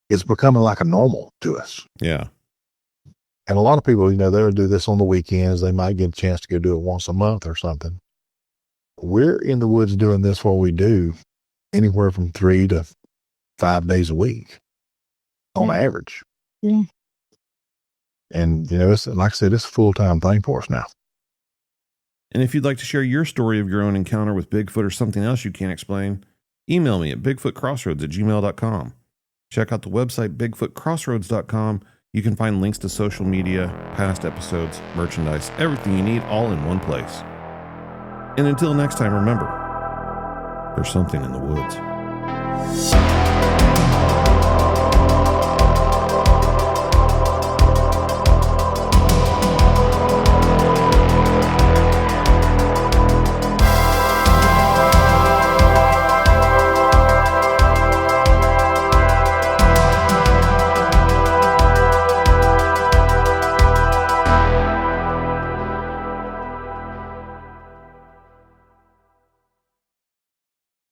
It's becoming like a normal to us. Yeah. And a lot of people, they'll do this on the weekends. They might get a chance to go do it once a month or something. We're in the woods doing this what we do anywhere from 3 to 5 days a week on average. Yeah. And, it's, like I said, it's a full-time thing for us now. And if you'd like to share your story of your own encounter with Bigfoot or something else you can't explain, email me at bigfootcrossroads@gmail.com. Check out the website, bigfootcrossroads.com. You can find links to social media, past episodes, merchandise, everything you need all in one place. And until next time, remember, there's something in the woods.